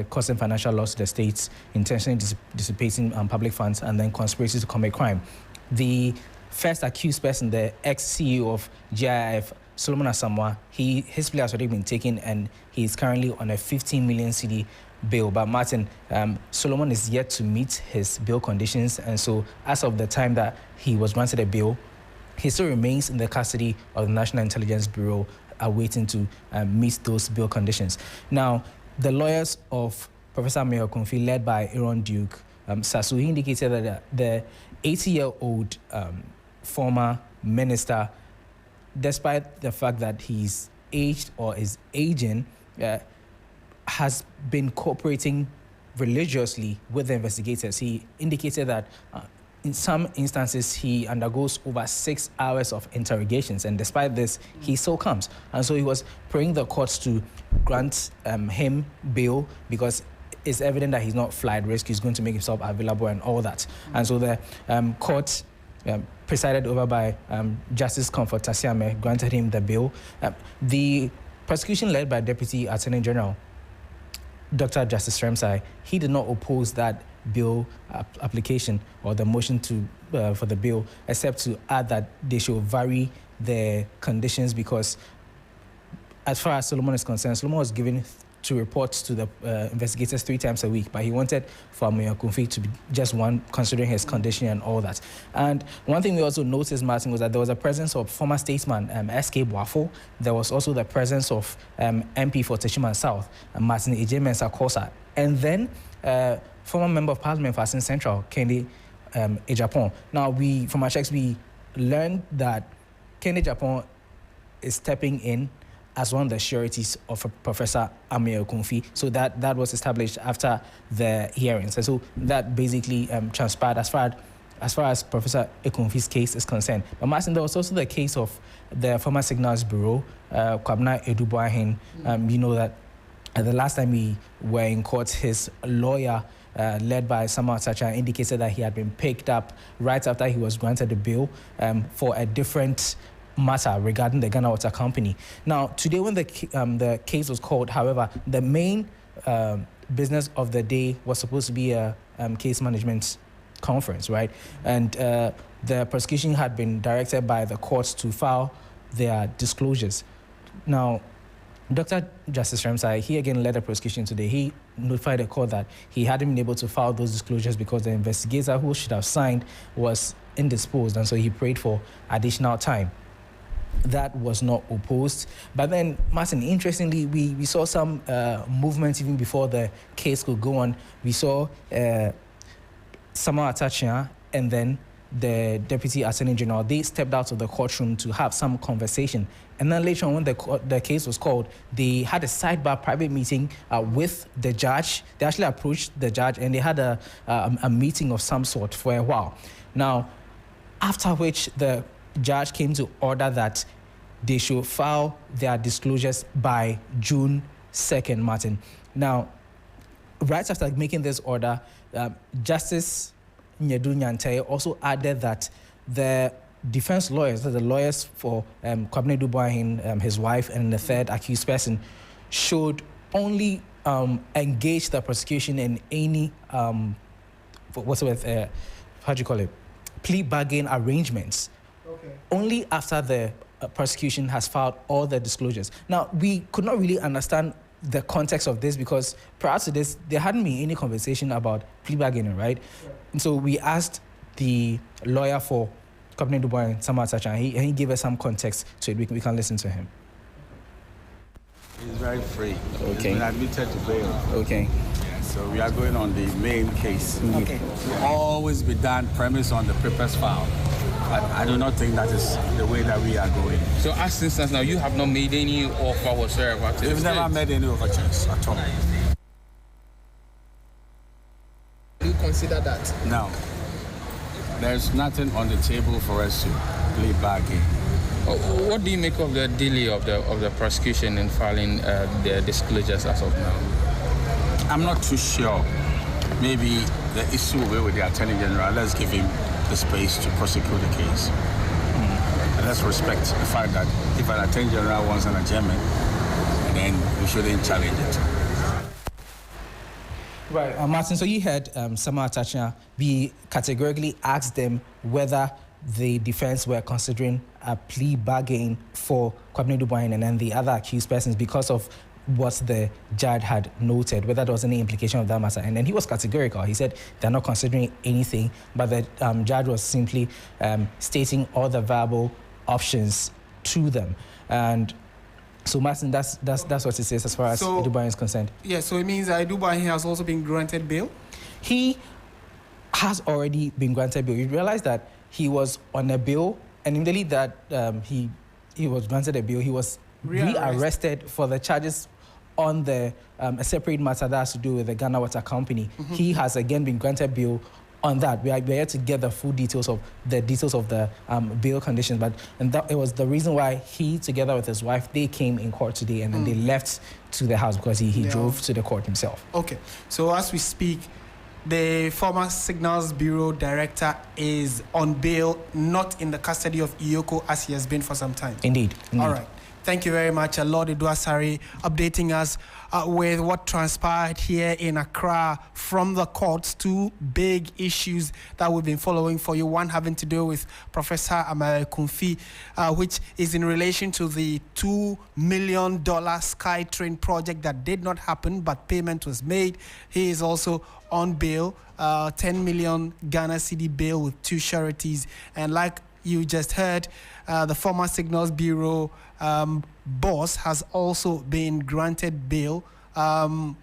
causing financial loss to the states, intentionally dissipating public funds, and then conspiracy to commit crime. The first accused person, the ex-CEO of GIF, Solomon Asamoah, his plea has already been taken, and he is currently on a 15 million cedi bail. But Martin, Solomon is yet to meet his bail conditions, and so as of the time that he was granted a bail, he still remains in the custody of the National Intelligence Bureau, awaiting to meet those bail conditions. Now, the lawyers of Professor Ameyaw Akunfi, led by Aaron Duke, Sasu, he indicated that the 80-year-old former minister, despite the fact that he's aged or is aging, has been cooperating religiously with the investigators. He indicated that in some instances, he undergoes over 6 hours of interrogations, and despite this, he still comes. And so he was praying the courts to grant him bail because it's evident that he's not flight risk. He's going to make himself available and all that. And so the court, presided over by Justice Comfort Tasiame, granted him the bail. The prosecution, led by Deputy Attorney General Dr. Justice Remsai, he did not oppose that bail application or the motion for the bail, except to add that they should vary the conditions because, as far as Solomon is concerned, Solomon was given to report to the investigators 3 times a week, but he wanted for Ameyaw Akunfi to be just one, considering his condition and all that. And one thing we also noticed, Martin, was that there was a presence of former statesman S.K. Boafo. There was also the presence of MP for Teshiman South, Martin Asiedu Darteh, and then former member of parliament for Asin Central, Kennedy Ejapon. Now, from our checks, we learned that Kennedy Ejapon is stepping in as one of the sureties of Professor Ameyaw Akunfi. So that was established after the hearings. And so that basically transpired as far as Professor Akunfi's case is concerned. But Martin, there was also the case of the former Signals Bureau, Kwabena Eduboahin. You know that the last time we were in court, his lawyer, led by Samuel Atacha, indicated that he had been picked up right after he was granted a bail for a different matter regarding the Ghana Water Company. Now, today when the case was called, however, the main business of the day was supposed to be a case management conference, right? And the prosecution had been directed by the courts to file their disclosures. Now, Dr. Justice Ramsay, he again led the prosecution today. He notified the court that he hadn't been able to file those disclosures because the investigator who should have signed was indisposed, and so he prayed for additional time. That was not opposed. But then, Martin, interestingly, we saw some movement even before the case could go on. We saw Samuel Atacha and then the Deputy Attorney General, they stepped out of the courtroom to have some conversation. And then later on, when the case was called, they had a sidebar private meeting with the judge. They actually approached the judge and they had a meeting of some sort for a while. Now, after which the judge came to order that they should file their disclosures by June 2nd, Martin. Now, right after making this order, Justice Asiedu Darteh also added that the defense lawyers, the lawyers for Kwabena Dubois, his wife, and the third accused person, should only engage the prosecution in any plea bargain arrangements. Okay. Only after the prosecution has filed all the disclosures. Now, we could not really understand the context of this because prior to this, there hadn't been any conversation about plea bargaining, right? Yeah. And so we asked the lawyer for Kwabena Dubois and Samuel Atacha, and he gave us some context to it. We can listen to him. He's very free. Okay. He's been admitted to bail. Okay. So we are going on the main case. Okay. It will always be done premise on the papers file. But I do not think that is the way that we are going. So as instance now, you have not made any offer whatsoever to We've never made any overtures at all. Do you consider that? No. There's nothing on the table for us to play bargain. What do you make of the delay of the prosecution in filing their disclosures as of now? I'm not too sure. Maybe the issue will be with the Attorney General. Let's give him the space to prosecute the case. And let's respect the fact that if an Attorney General wants an adjournment, then we shouldn't challenge it. Right, Martin, so you heard Samuel Atacha be categorically asked them whether the defense were considering a plea bargain for Kwabena Dubois and then the other accused persons because of what the judge had noted, whether there was any implication of that matter. And then he was categorical. He said they're not considering anything, but the judge was simply stating all the viable options to them. And so, Martin, that's what it says as far as Dubois is concerned. Yeah, so it means that Dubois has also been granted bail? He has already been granted bail. You realize that he was on a bail, and immediately that he was granted a bail, he was rearrested for the charges on a separate matter that has to do with the Ghana Water Company. Mm-hmm. He has again been granted bail on that. We are here to get the full details of the bail conditions, it was the reason why he, together with his wife, they came in court today, and then they left to the house because he drove to the court himself. Okay, so as we speak, the former Signals Bureau director is on bail, not in the custody of Iyoko as he has been for some time. Indeed. All right. Thank you very much, Lord Edwasari, updating us with what transpired here in Accra from the courts. Two big issues that we've been following for you. One having to do with Professor Amare Kumfi, which is in relation to the $2 million SkyTrain project that did not happen, but payment was made. He is also on bail, 10 million Ghana cedi bail with two sureties. And like you just heard, the former Signals Bureau boss has also been granted bail on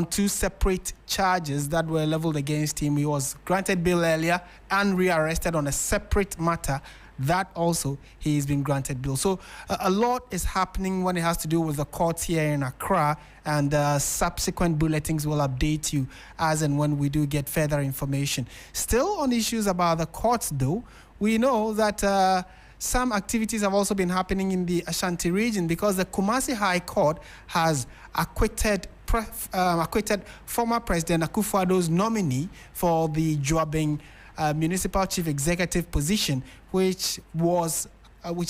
two separate charges that were leveled against him. He was granted bail earlier and rearrested on a separate matter. That also, he's been granted bail. So a lot is happening when it has to do with the courts here in Accra, and subsequent bulletins will update you as and when we do get further information. Still on issues about the courts, though, we know that some activities have also been happening in the Ashanti region because the Kumasi High Court has acquitted former President Akufo-Addo's nominee for the Joabeng municipal chief executive position, which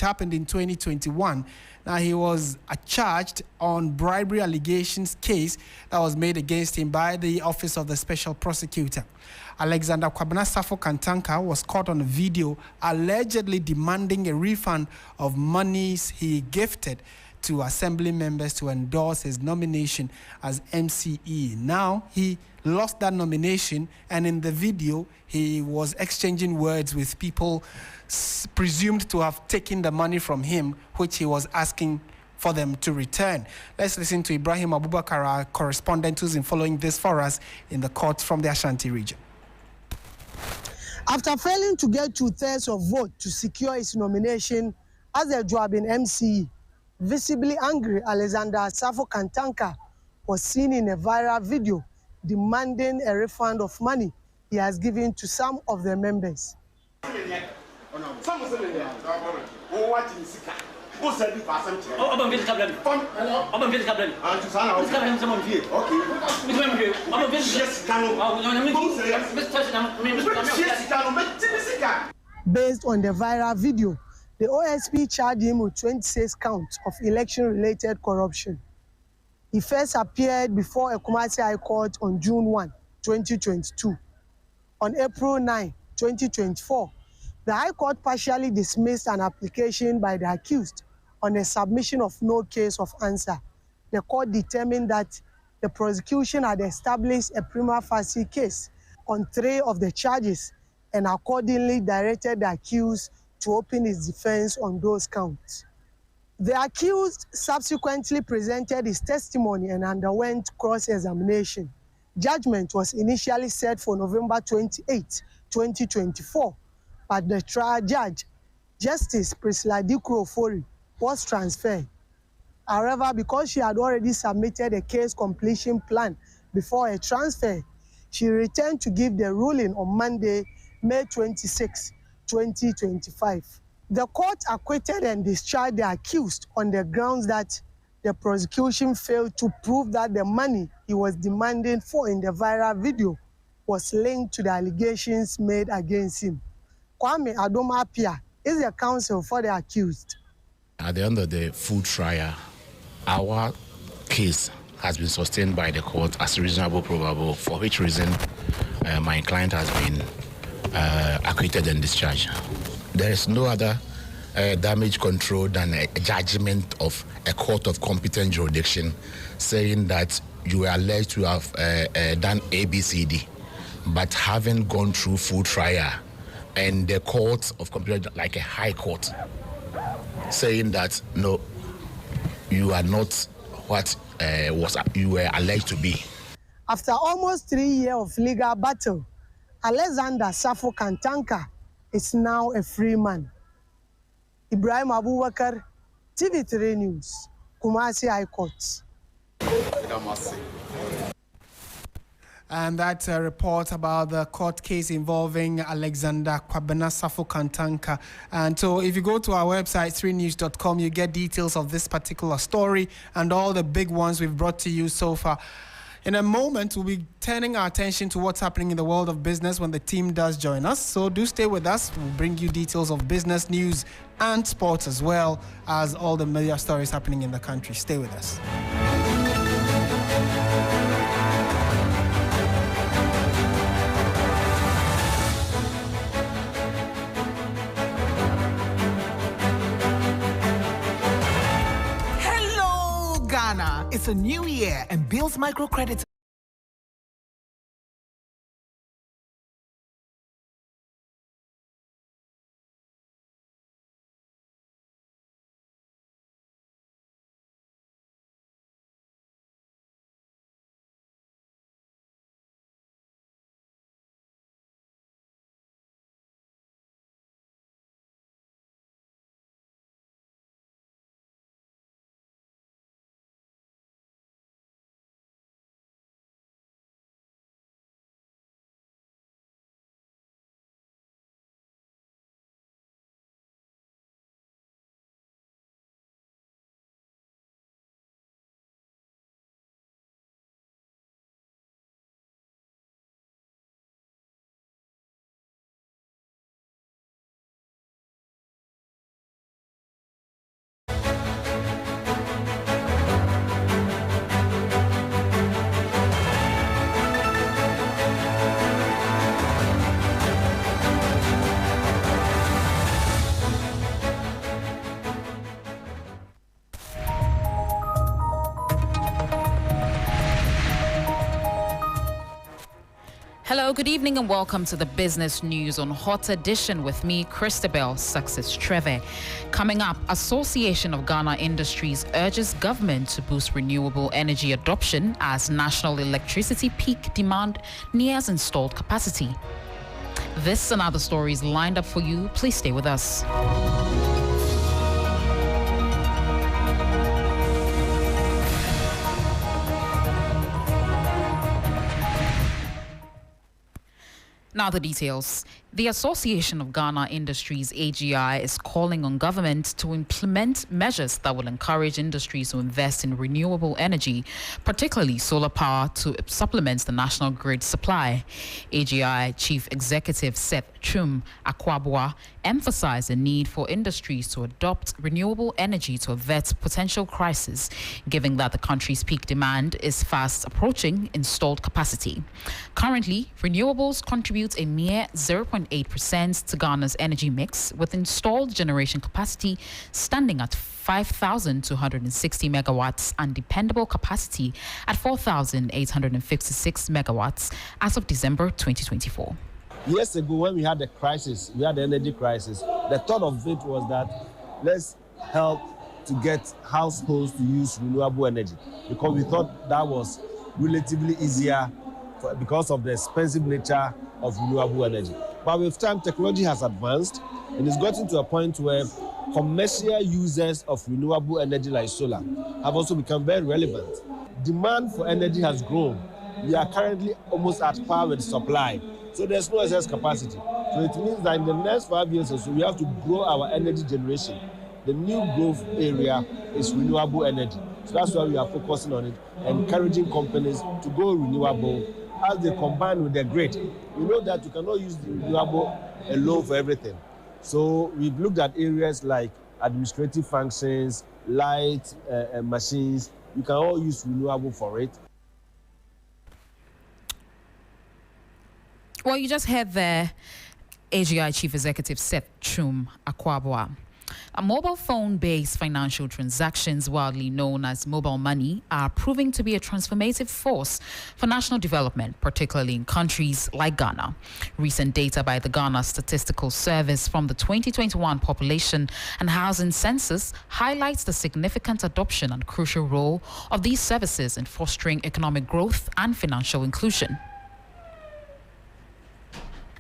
happened in 2021. Now, he was charged on bribery allegations case that was made against him by the Office of the Special Prosecutor. Alexander Kwabena Safo Kantanka was caught on video allegedly demanding a refund of monies he gifted to assembly members to endorse his nomination as MCE. Now, he lost that nomination, and in the video, he was exchanging words with people presumed to have taken the money from him, which he was asking for them to return. Let's listen to Ibrahim Abubakar, our correspondent, who's been following this for us in the court from the Ashanti region. After failing to get 2/3 of vote to secure his nomination as a Joabeng MCE, visibly angry Alexander Safo Kantanka was seen in a viral video demanding a refund of money he has given to some of the members. Based on the viral video, the OSP charged him with 26 counts of election-related corruption. He first appeared before a Kumasi High Court on June 1, 2022. On April 9, 2024, the High Court partially dismissed an application by the accused on a submission of no case of answer. The court determined that the prosecution had established a prima facie case on 3 of the charges and accordingly directed the accused to open his defense on those counts. The accused subsequently presented his testimony and underwent cross-examination. Judgment was initially set for November 28, 2024, but the trial judge, Justice Priscilla Dikro-Ofori, was transferred. However, because she had already submitted a case completion plan before a transfer, she returned to give the ruling on Monday, May 26, 2025. The court acquitted and discharged the accused on the grounds that the prosecution failed to prove that the money he was demanding for in the viral video was linked to the allegations made against him. Kwame Adom-Appiah is the counsel for the accused. At the end of the full trial, our case has been sustained by the court as reasonable probable, for which reason my client has been acquitted and discharged. There is no other damage control than a judgment of a court of competent jurisdiction saying that you are alleged to have done ABCD, but haven't gone through full trial, and the court of competent, like a high court, saying that no, you are not what you were alleged to be. After almost 3 years of legal battle, Alexander Safo Kantanka is now a free man. Ibrahim Abubakar, TV3 News, Kumasi High Court. And that's a report about the court case involving Alexander Kwabena Safo Kantanka. And so if you go to our website, 3news.com, you get details of this particular story and all the big ones we've brought to you so far. In a moment, we'll be turning our attention to what's happening in the world of business when the team does join us. So do stay with us. We'll bring you details of business news and sports, as well as all the media stories happening in the country. Stay with us. It's a new year, and Bill's microcredit Hello, good evening and welcome to the Business News on Hot Edition with me, Christabel Success Treve. Coming up, Association of Ghana Industries urges government to boost renewable energy adoption as national electricity peak demand nears installed capacity. This and other stories lined up for you. Please stay with us. Now the details. The Association of Ghana Industries, AGI, is calling on government to implement measures that will encourage industries to invest in renewable energy, particularly solar power, to supplement the national grid supply. AGI Chief Executive Seth Chum Akwabwa emphasized the need for industries to adopt renewable energy to avert potential crisis, given that the country's peak demand is fast approaching installed capacity. Currently, renewables contribute a mere 0.8% to Ghana's energy mix, with installed generation capacity standing at 5,260 megawatts and dependable capacity at 4,856 megawatts as of December 2024. Years ago, when we had the crisis, we had the energy crisis, the thought of it was that let's help to get households to use renewable energy, because we thought that was relatively easier because of the expensive nature of renewable energy. But with time, technology has advanced and it's gotten to a point where commercial users of renewable energy like solar have also become very relevant. Demand for energy has grown. We are currently almost at par with supply, so there's no excess capacity. So it means that in the next 5 years or so, we have to grow our energy generation. The new growth area is renewable energy. So that's why we are focusing on it, encouraging companies to go renewable as they combine with the grid. We know that you cannot use the renewable alone for everything. So we've looked at areas like administrative functions, light machines. You can all use renewable for it. Well, you just heard the AGI Chief Executive Seth Chum Akwabwa. Mobile phone-based financial transactions, widely known as mobile money, are proving to be a transformative force for national development, particularly in countries like Ghana. Recent data by the Ghana Statistical Service from the 2021 Population and Housing Census highlights the significant adoption and crucial role of these services in fostering economic growth and financial inclusion.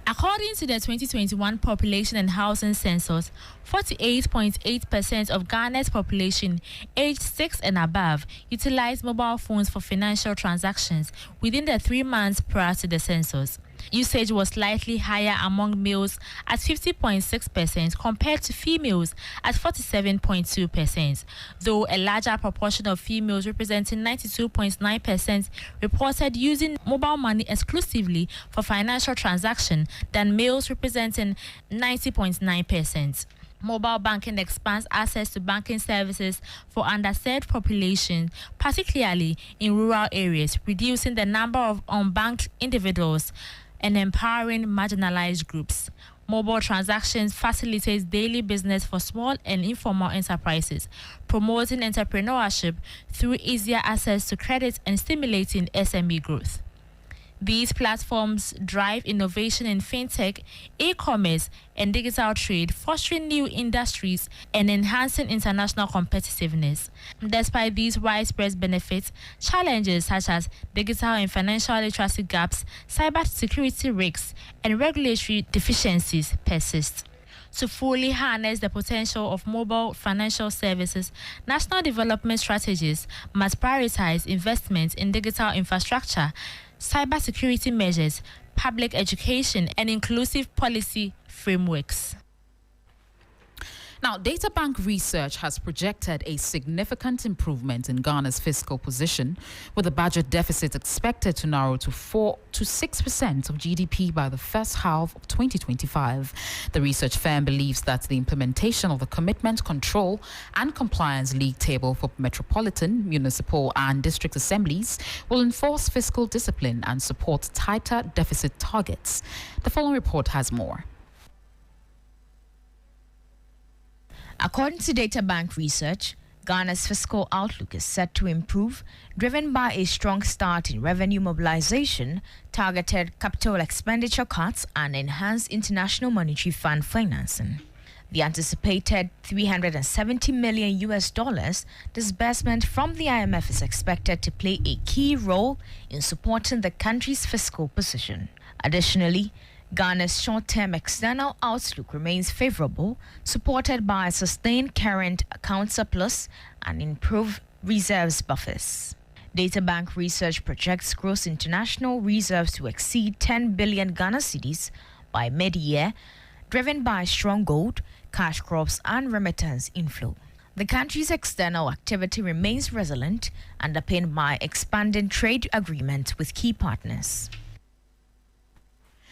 According to the 2021 Population and Housing Census, 48.8% of Ghana's population aged 6 and above utilized mobile phones for financial transactions within the 3 months prior to the census. Usage was slightly higher among males at 50.6% compared to females at 47.2%, though a larger proportion of females, representing 92.9%, reported using mobile money exclusively for financial transactions than males, representing 90.9%. Mobile banking expands access to banking services for underserved populations, particularly in rural areas, reducing the number of unbanked individuals and empowering marginalized groups. Mobile transactions facilitate daily business for small and informal enterprises, promoting entrepreneurship through easier access to credit and stimulating SME growth. These platforms drive innovation in fintech, e-commerce, and digital trade, fostering new industries and enhancing international competitiveness. Despite these widespread benefits, challenges such as digital and financial literacy gaps, cybersecurity risks, and regulatory deficiencies persist. To fully harness the potential of mobile financial services, national development strategies must prioritize investments in digital infrastructure, cybersecurity measures, public education, and inclusive policy frameworks. Now, Data Bank research has projected a significant improvement in Ghana's fiscal position, with the budget deficit expected to narrow to 4 to 6% of GDP by the first half of 2025. The research firm believes that the implementation of the Commitment, Control and Compliance League Table for metropolitan, municipal and district assemblies will enforce fiscal discipline and support tighter deficit targets. The following report has more. According to Data Bank research, Ghana's fiscal outlook is set to improve, driven by a strong start in revenue mobilization, targeted capital expenditure cuts, and enhanced International Monetary Fund financing. The anticipated $370 million disbursement from the IMF is expected to play a key role in supporting the country's fiscal position. Additionally, Ghana's short-term external outlook remains favorable, supported by a sustained current account surplus and improved reserves buffers. Databank research projects gross international reserves to exceed 10 billion Ghana cedis by mid-year, driven by strong gold, cash crops, and remittance inflow. The country's external activity remains resilient, underpinned by expanding trade agreements with key partners.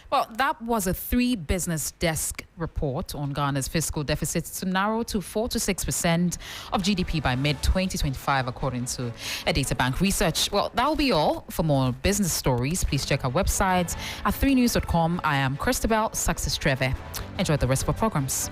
Well, that was a 3 business desk report on Ghana's fiscal deficit to narrow to 4 to 6% of GDP by mid-2025, according to a Databank research. Well, that will be all. For more business stories, please check our website at 3news.com. I am Christabel Success Treve. Enjoy the rest of our programs.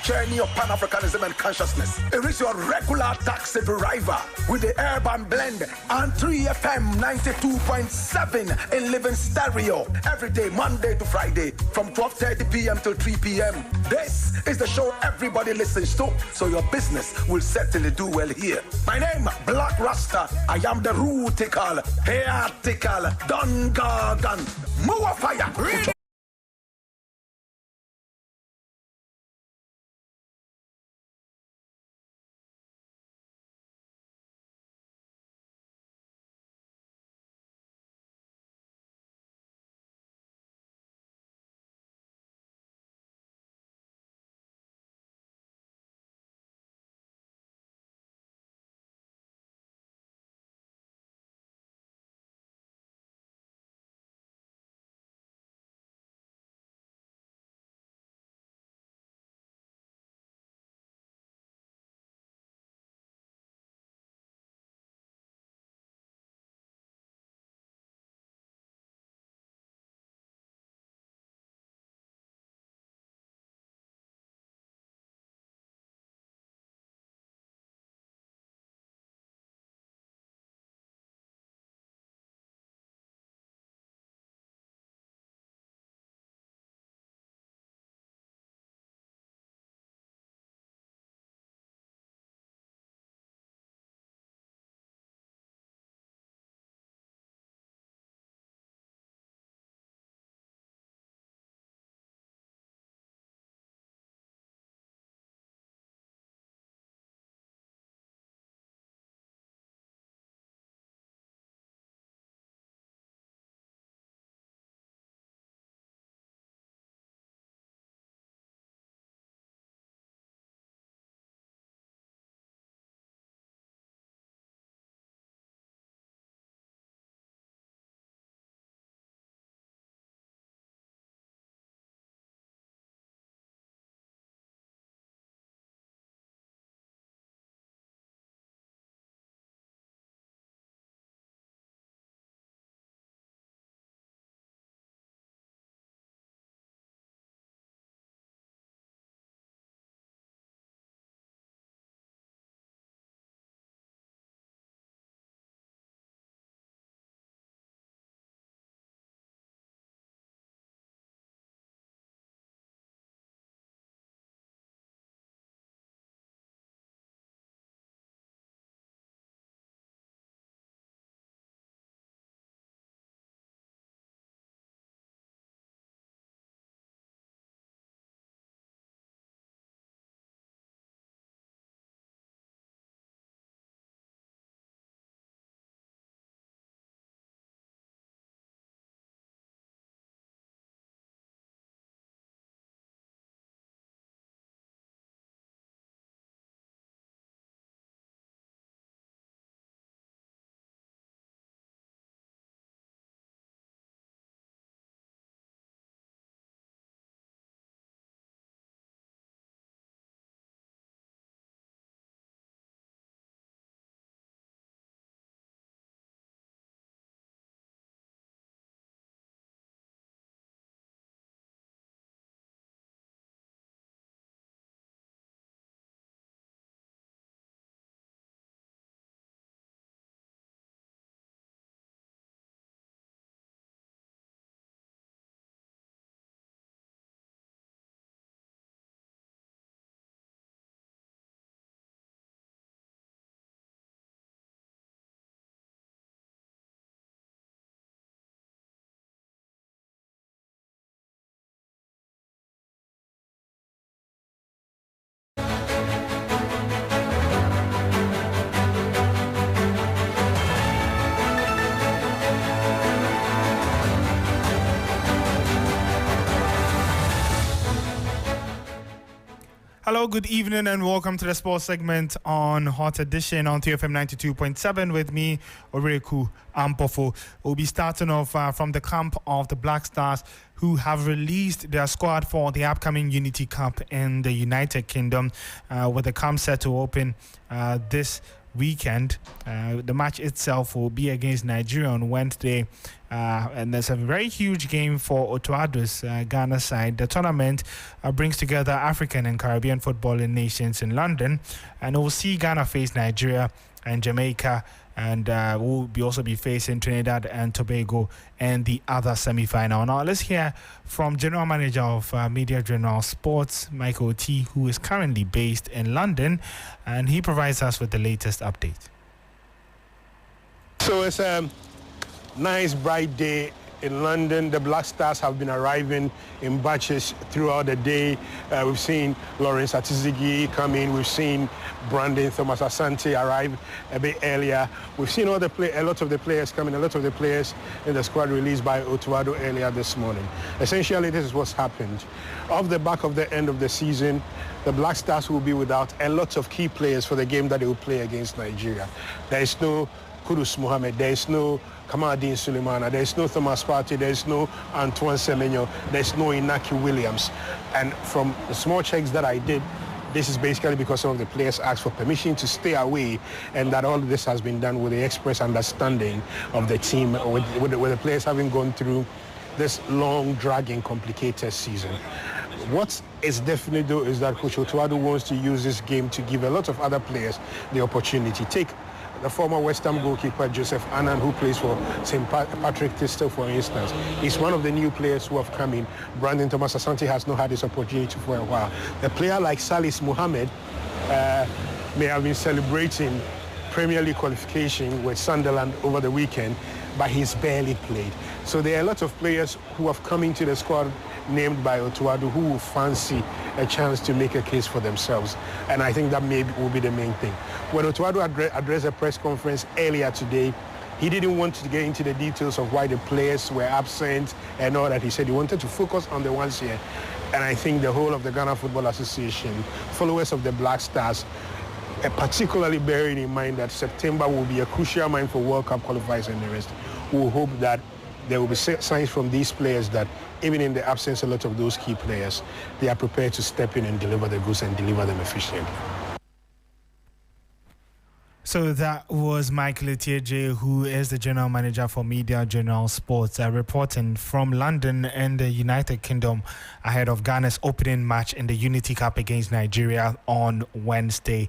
Journey of Pan-Africanism and consciousness. It is your regular taxi driver with the urban blend and 3FM 92.7 in living stereo every day, Monday to Friday from 12:30 p.m. till 3 p.m. This is the show everybody listens to, so your business will certainly do well here. My name, Black Rasta. I am the rootical, hairtical, Don Gargan, Mua Fire. Hello, good evening, and welcome to the sports segment on Hot Edition on TFM 92.7 with me, Oreku Ampofo. We'll be starting off from the camp of the Black Stars, who have released their squad for the upcoming Unity Cup in the United Kingdom, with the camp set to open this weekend. The match itself will be against Nigeria on Wednesday, and there's a very huge game for Otoado's Ghana side. The tournament brings together African and Caribbean footballing nations in London, and it will see Ghana face Nigeria and Jamaica, and we'll also be facing Trinidad and Tobago in the other semi-final. Now let's hear from General Manager of Media General Sports, Michael T, who is currently based in London, and he provides us with the latest update. So it's a nice bright day in London. The Black Stars have been arriving in batches throughout the day. We've seen Lawrence Atizigi come in. We've seen Brandon Thomas Asante arrive a bit earlier. We've seen a lot of the players coming, a lot of the players in the squad released by Otoado earlier this morning. Essentially, this is what's happened. Off the back of the end of the season, the Black Stars will be without a lot of key players for the game that they will play against Nigeria. There is no Kudus Mohamed, there is no Kamadin Suleimana, there is no Thomas Partey, there is no Antoine Semenyo, there is no Inaki Williams. And from the small checks that I did, this is basically because some of the players asked for permission to stay away, and that all of this has been done with the express understanding of the team, with the players having gone through this long, dragging, complicated season. What is definitely though is that Coach Otoado wants to use this game to give a lot of other players the opportunity. Take the former West Ham goalkeeper Joseph Annan, who plays for St. Patrick Thistle, for instance. He's one of the new players who have come in. Brandon Thomas Asante has not had this opportunity for a while. A player like Salis Mohammed may have been celebrating Premier League qualification with Sunderland over the weekend, but he's barely played. So there are a lot of players who have come into the squad named by Otoado who will fancy a chance to make a case for themselves. And I think that will be the main thing. When Otoado addressed a press conference earlier today, he didn't want to get into the details of why the players were absent and all that. He said he wanted to focus on the ones here. And I think the whole of the Ghana Football Association, followers of the Black Stars, particularly bearing in mind that September will be a crucial month for World Cup qualifiers and the rest, will hope that there will be signs from these players that even in the absence of a lot of those key players, they are prepared to step in and deliver the goods and deliver them efficiently. So that was Michael Etieje, who is the General Manager for Media General Sports, reporting from London in the United Kingdom ahead of Ghana's opening match in the Unity Cup against Nigeria on Wednesday.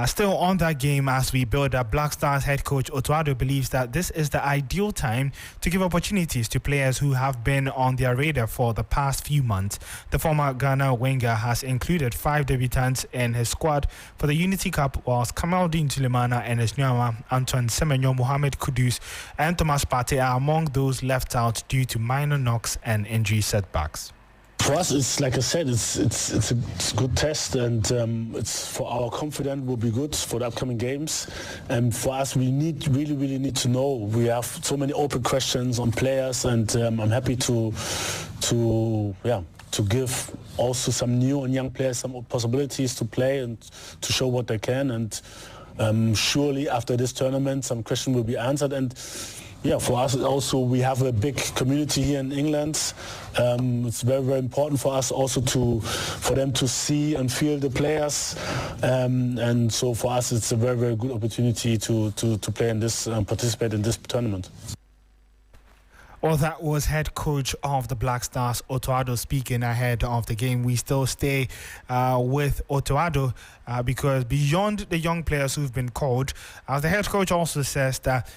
Still on that game, as we build up, Black Stars head coach Otoado believes that this is the ideal time to give opportunities to players who have been on their radar for the past few months. The former Ghana winger has included 5 debutants in his squad for the Unity Cup, whilst Kamaldeen Sulemana and his new Antoine Semenyo, Mohamed Kudus and Thomas Partey are among those left out due to minor knocks and injury setbacks. For us, it's like I said, it's a good test, and it's for our confidence will be good for the upcoming games. And for us, we really need to know. We have so many open questions on players, and I'm happy to give also some new and young players some possibilities to play and to show what they can. And surely after this tournament, some question will be answered. And for us also, we have a big community here in England. It's very, very important for us also for them to see and feel the players. And so for us, it's a very, very good opportunity to play in this, participate in this tournament. Well, that was head coach of the Black Stars, Otoado, speaking ahead of the game. We still stay with Otoado because beyond the young players who've been called, the head coach also says that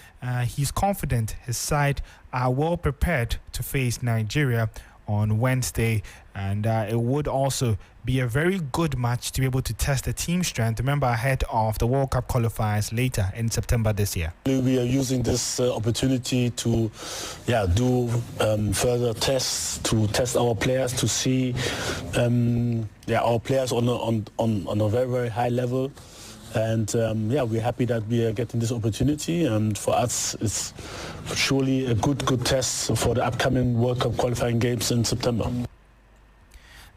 he's confident his side are well prepared to face Nigeria on Wednesday, and it would also be a very good match to be able to test the team strength. Remember, ahead of the World Cup qualifiers later in September this year. We are using this opportunity to do further tests, to test our players, to see our players on a very, very high level. And we're happy that we are getting this opportunity, and for us it's surely a good test for the upcoming World Cup qualifying games in September.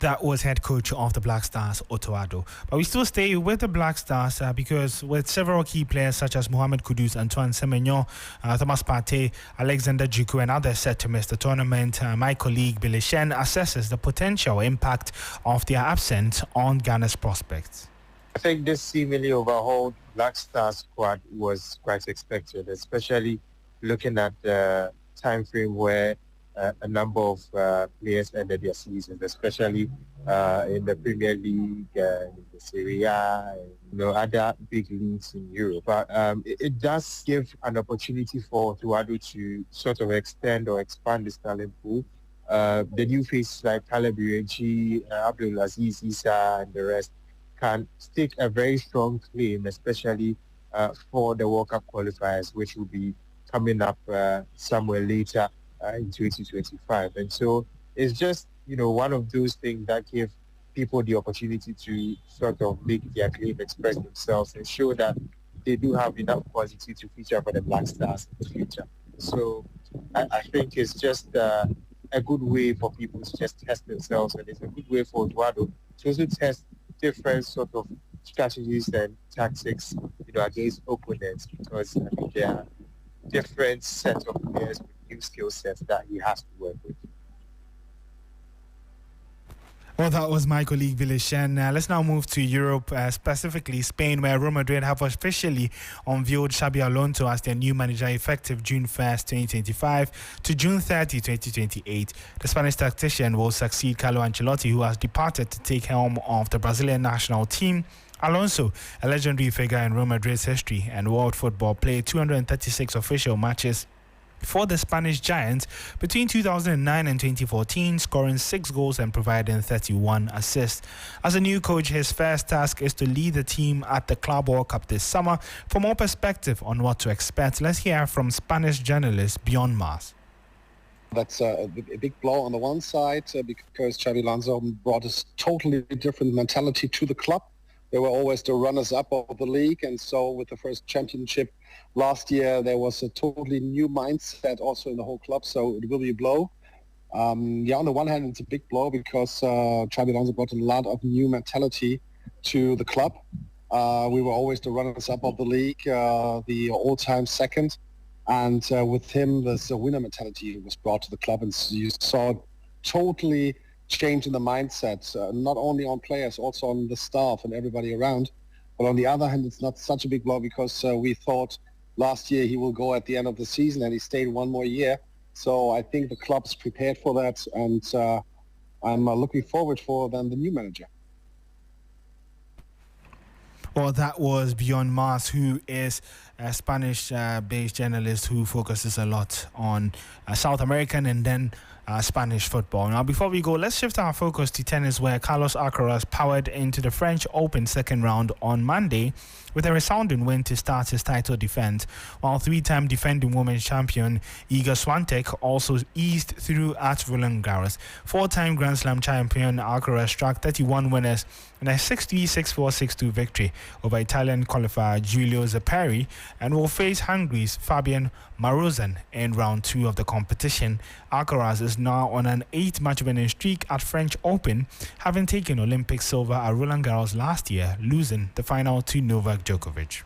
That was head coach of the Black Stars, Otto Addo. But we still stay with the Black Stars because with several key players such as Mohamed Kudus, Antoine Semenyo, Thomas Partey, Alexander Djiku and others set to miss the tournament, my colleague Billy Shen assesses the potential impact of their absence on Ghana's prospects. I think this seemingly overhauled Black Stars squad was quite expected, especially looking at the time frame where a number of players ended their seasons, especially in the Premier League, in the Serie A, and other big leagues in Europe. But it does give an opportunity for Tuadu to sort of extend or expand his talent pool. The new faces like Caleb Uechi, Abdulaziz Issa, and the rest can stake a very strong claim, especially for the World Cup qualifiers, which will be coming up somewhere later in 2025. And so it's just, one of those things that give people the opportunity to sort of make their claim, express themselves, and show that they do have enough quality to feature for the Black Stars in the future. So I think it's just a good way for people to just test themselves, and it's a good way for Eduardo to also test different sort of strategies and tactics, against opponents, because I think there are different sets of players with new skill sets that he has to work with. Well, that was my colleague Billy Shen. Let's now move to Europe, specifically Spain, where Real Madrid have officially unveiled Xabi Alonso as their new manager effective June 1st, 2025 to June 30, 2028. The Spanish tactician will succeed Carlo Ancelotti, who has departed to take helm of the Brazilian national team. Alonso, a legendary figure in Real Madrid's history and world football, played 236 official matches for the Spanish Giants between 2009 and 2014, scoring 6 goals and providing 31 assists. As a new coach, his first task is to lead the team at the Club World Cup this summer. For more perspective on what to expect, let's hear from Spanish journalist Beyond Mars. That's a big blow on the one side because Xabi Alonso brought a totally different mentality to the club. They were always the runners-up of the league, and so with the first championship last year, there was a totally new mindset also in the whole club, so it will be a blow. On the one hand, it's a big blow because Xabi Alonso brought a lot of new mentality to the club. We were always the runners-up of the league, the all-time second, and with him, there's a winner mentality was brought to the club, and so you saw totally change in the mindset, not only on players, also on the staff and everybody around. But on the other hand, it's not such a big blow because we thought last year he will go at the end of the season, and he stayed one more year. So I think the club's prepared for that, and I'm looking forward for then the new manager. Well, that was Beyond Mars, who is a Spanish-based journalist who focuses a lot on South American and then Spanish football. Now, before we go, let's shift our focus to tennis, where Carlos Alcaraz powered into the French Open second round on Monday with a resounding win to start his title defense, while three-time defending women's champion Iga Swiatek also eased through at Roland Garros. Four-time Grand Slam champion Alcaraz struck 31 winners in a 6-3, 6-4, 6-2 victory over Italian qualifier Giulio Zepperi and will face Hungary's Fabian Marozsan in round 2 of the competition. Alcaraz is now on an 8-match winning streak at French Open, having taken Olympic silver at Roland Garros last year, losing the final to Novak Djokovic.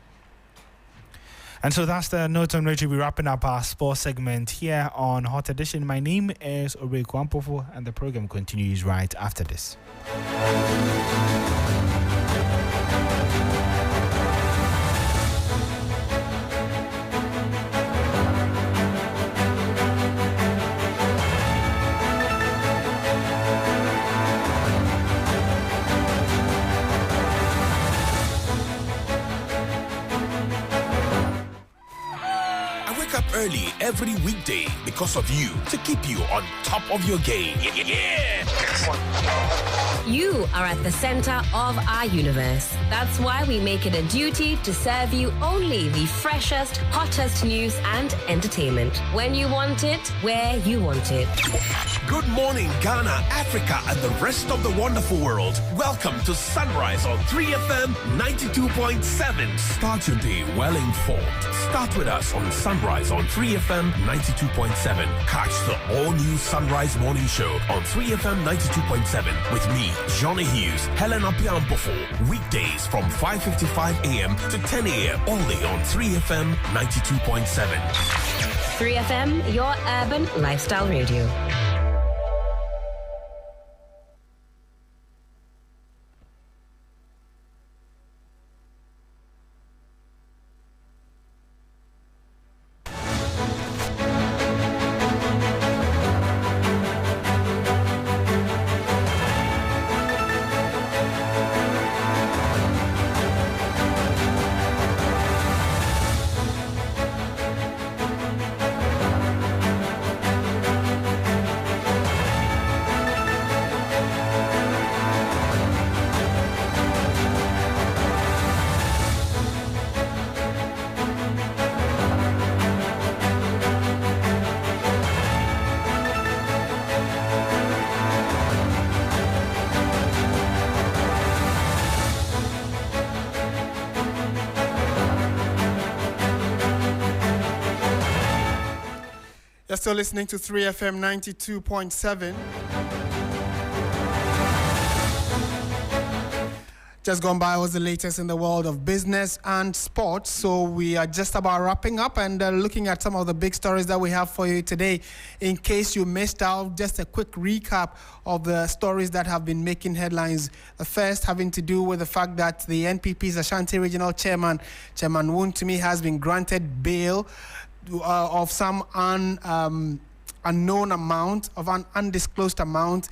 And so that's the note on which we'll be wrapping up our sports segment here on Hot Edition. My name is Obre Kwampofo, and the program continues right after this. Early every weekday because of you, to keep you on top of your game. Yeah! You are at the center of our universe. That's why we make it a duty to serve you only the freshest, hottest news and entertainment. When you want it, where you want it. Good morning, Ghana, Africa, and the rest of the wonderful world. Welcome to Sunrise on 3FM 92.7. Start your day well informed. Start with us on Sunrise on 3FM 92.7. Catch the all-new Sunrise Morning Show on 3FM 92.7 with me, Johnny Hughes, Helen Apiampofo. Weekdays from 5:55 a.m. to 10 a.m. only on 3FM 92.7. 3FM, your urban lifestyle radio. You're still listening to 3FM 92.7. Just gone by was the latest in the world of business and sports. So we are just about wrapping up and looking at some of the big stories that we have for you today. In case you missed out, just a quick recap of the stories that have been making headlines. The first having to do with the fact that the NPP's Ashanti Regional Chairman Wontumi, has been granted bail of some unknown amount, of an undisclosed amount,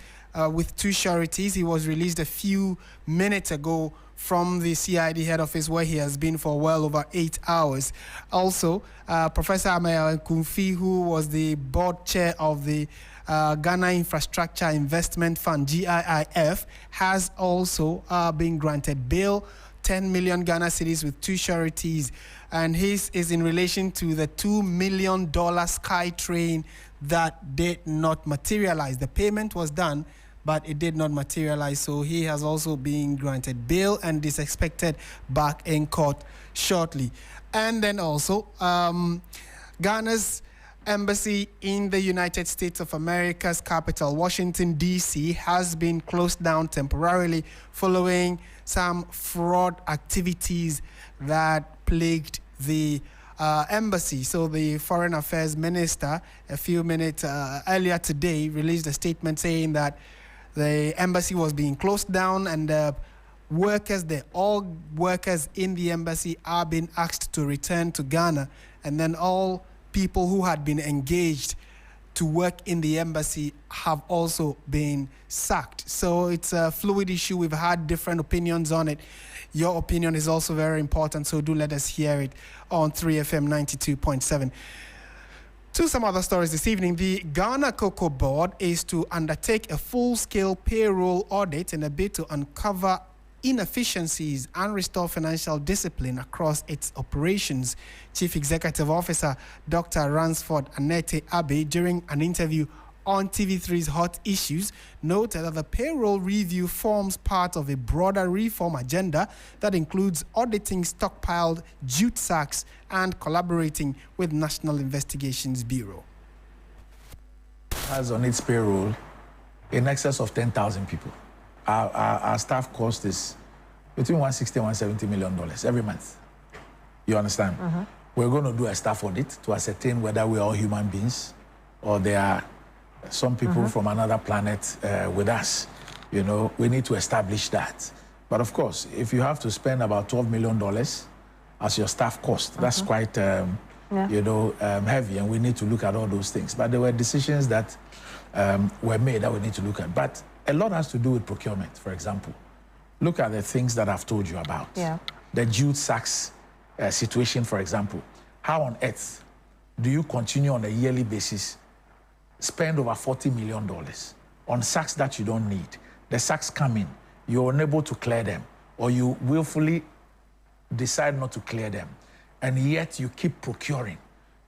with two sureties. He was released a few minutes ago from the CID head office, where he has been for well over 8 hours. Also, Professor Amaya Kumfi, who was the board chair of the Ghana Infrastructure Investment Fund, GIIF, has also been granted bail, 10 million Ghana cedis with two sureties. And his is in relation to the $2 million Sky Train that did not materialize. The payment was done, but it did not materialize. So he has also been granted bail and is expected back in court shortly. And then also, Ghana's embassy in the United States of America's capital, Washington, D.C., has been closed down temporarily following some fraud activities that plagued the embassy. So the Foreign Affairs Minister, a few minutes earlier today, released a statement saying that the embassy was being closed down and all workers in the embassy are being asked to return to Ghana, and then all people who had been engaged to work in the embassy have also been sacked. So it's a fluid issue. We've had different opinions on it. Your opinion is also very important, so do let us hear it on 3FM 92.7. To some other stories this evening, the Ghana Cocoa Board is to undertake a full-scale payroll audit in a bid to uncover inefficiencies and restore financial discipline across its operations. Chief Executive Officer Dr. Ransford Annette Abbey, during an interview on TV3's Hot Issues, noted that the payroll review forms part of a broader reform agenda that includes auditing stockpiled jute sacks and collaborating with National Investigations Bureau. Has on its payroll in excess of 10,000 people. Our staff cost is between $160 and $170 million every month. You understand? We're going to do a staff audit to ascertain whether we're all human beings or there are some people from another planet with us. You know, we need to establish that. But of course, if you have to spend about $12 million as your staff cost, that's quite, heavy, and we need to look at all those things. But there were decisions that were made that we need to look at. But a lot has to do with procurement, for example. Look at the things that I've told you about. The jute sacks situation, for example. How on earth do you continue on a yearly basis spend over $40 million on sacks that you don't need? The sacks come in, you're unable to clear them, or you willfully decide not to clear them, and yet you keep procuring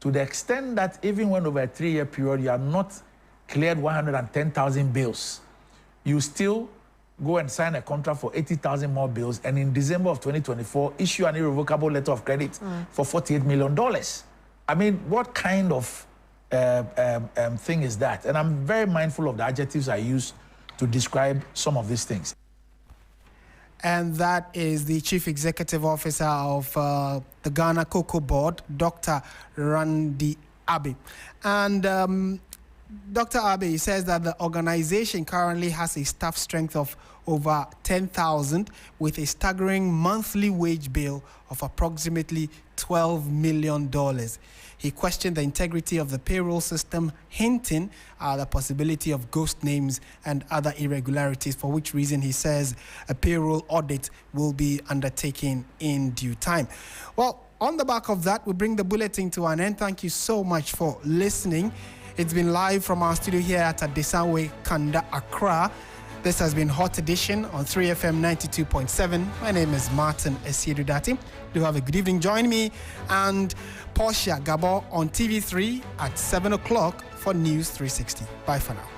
to the extent that even when over a 3-year period you are not cleared 110,000 bills. You still go and sign a contract for 80,000 more bills, and in December of 2024, issue an irrevocable letter of credit for $48 million. I mean, what kind of thing is that? And I'm very mindful of the adjectives I use to describe some of these things. And that is the Chief Executive Officer of the Ghana Cocoa Board, Dr. Randy Abbey. And Dr. Abbey says that the organization currently has a staff strength of over 10,000 with a staggering monthly wage bill of approximately $12 million. He questioned the integrity of the payroll system, hinting at the possibility of ghost names and other irregularities, for which reason he says a payroll audit will be undertaken in due time. Well, on the back of that, we bring the bulletin to an end. Thank you so much for listening. It's been live from our studio here at Adesanwe, Kanda, Accra. This has been Hot Edition on 3FM 92.7. My name is Martin Asiedu Darteh. Do have a good evening. Join me and Portia Gabor on TV3 at 7 o'clock for News 360. Bye for now.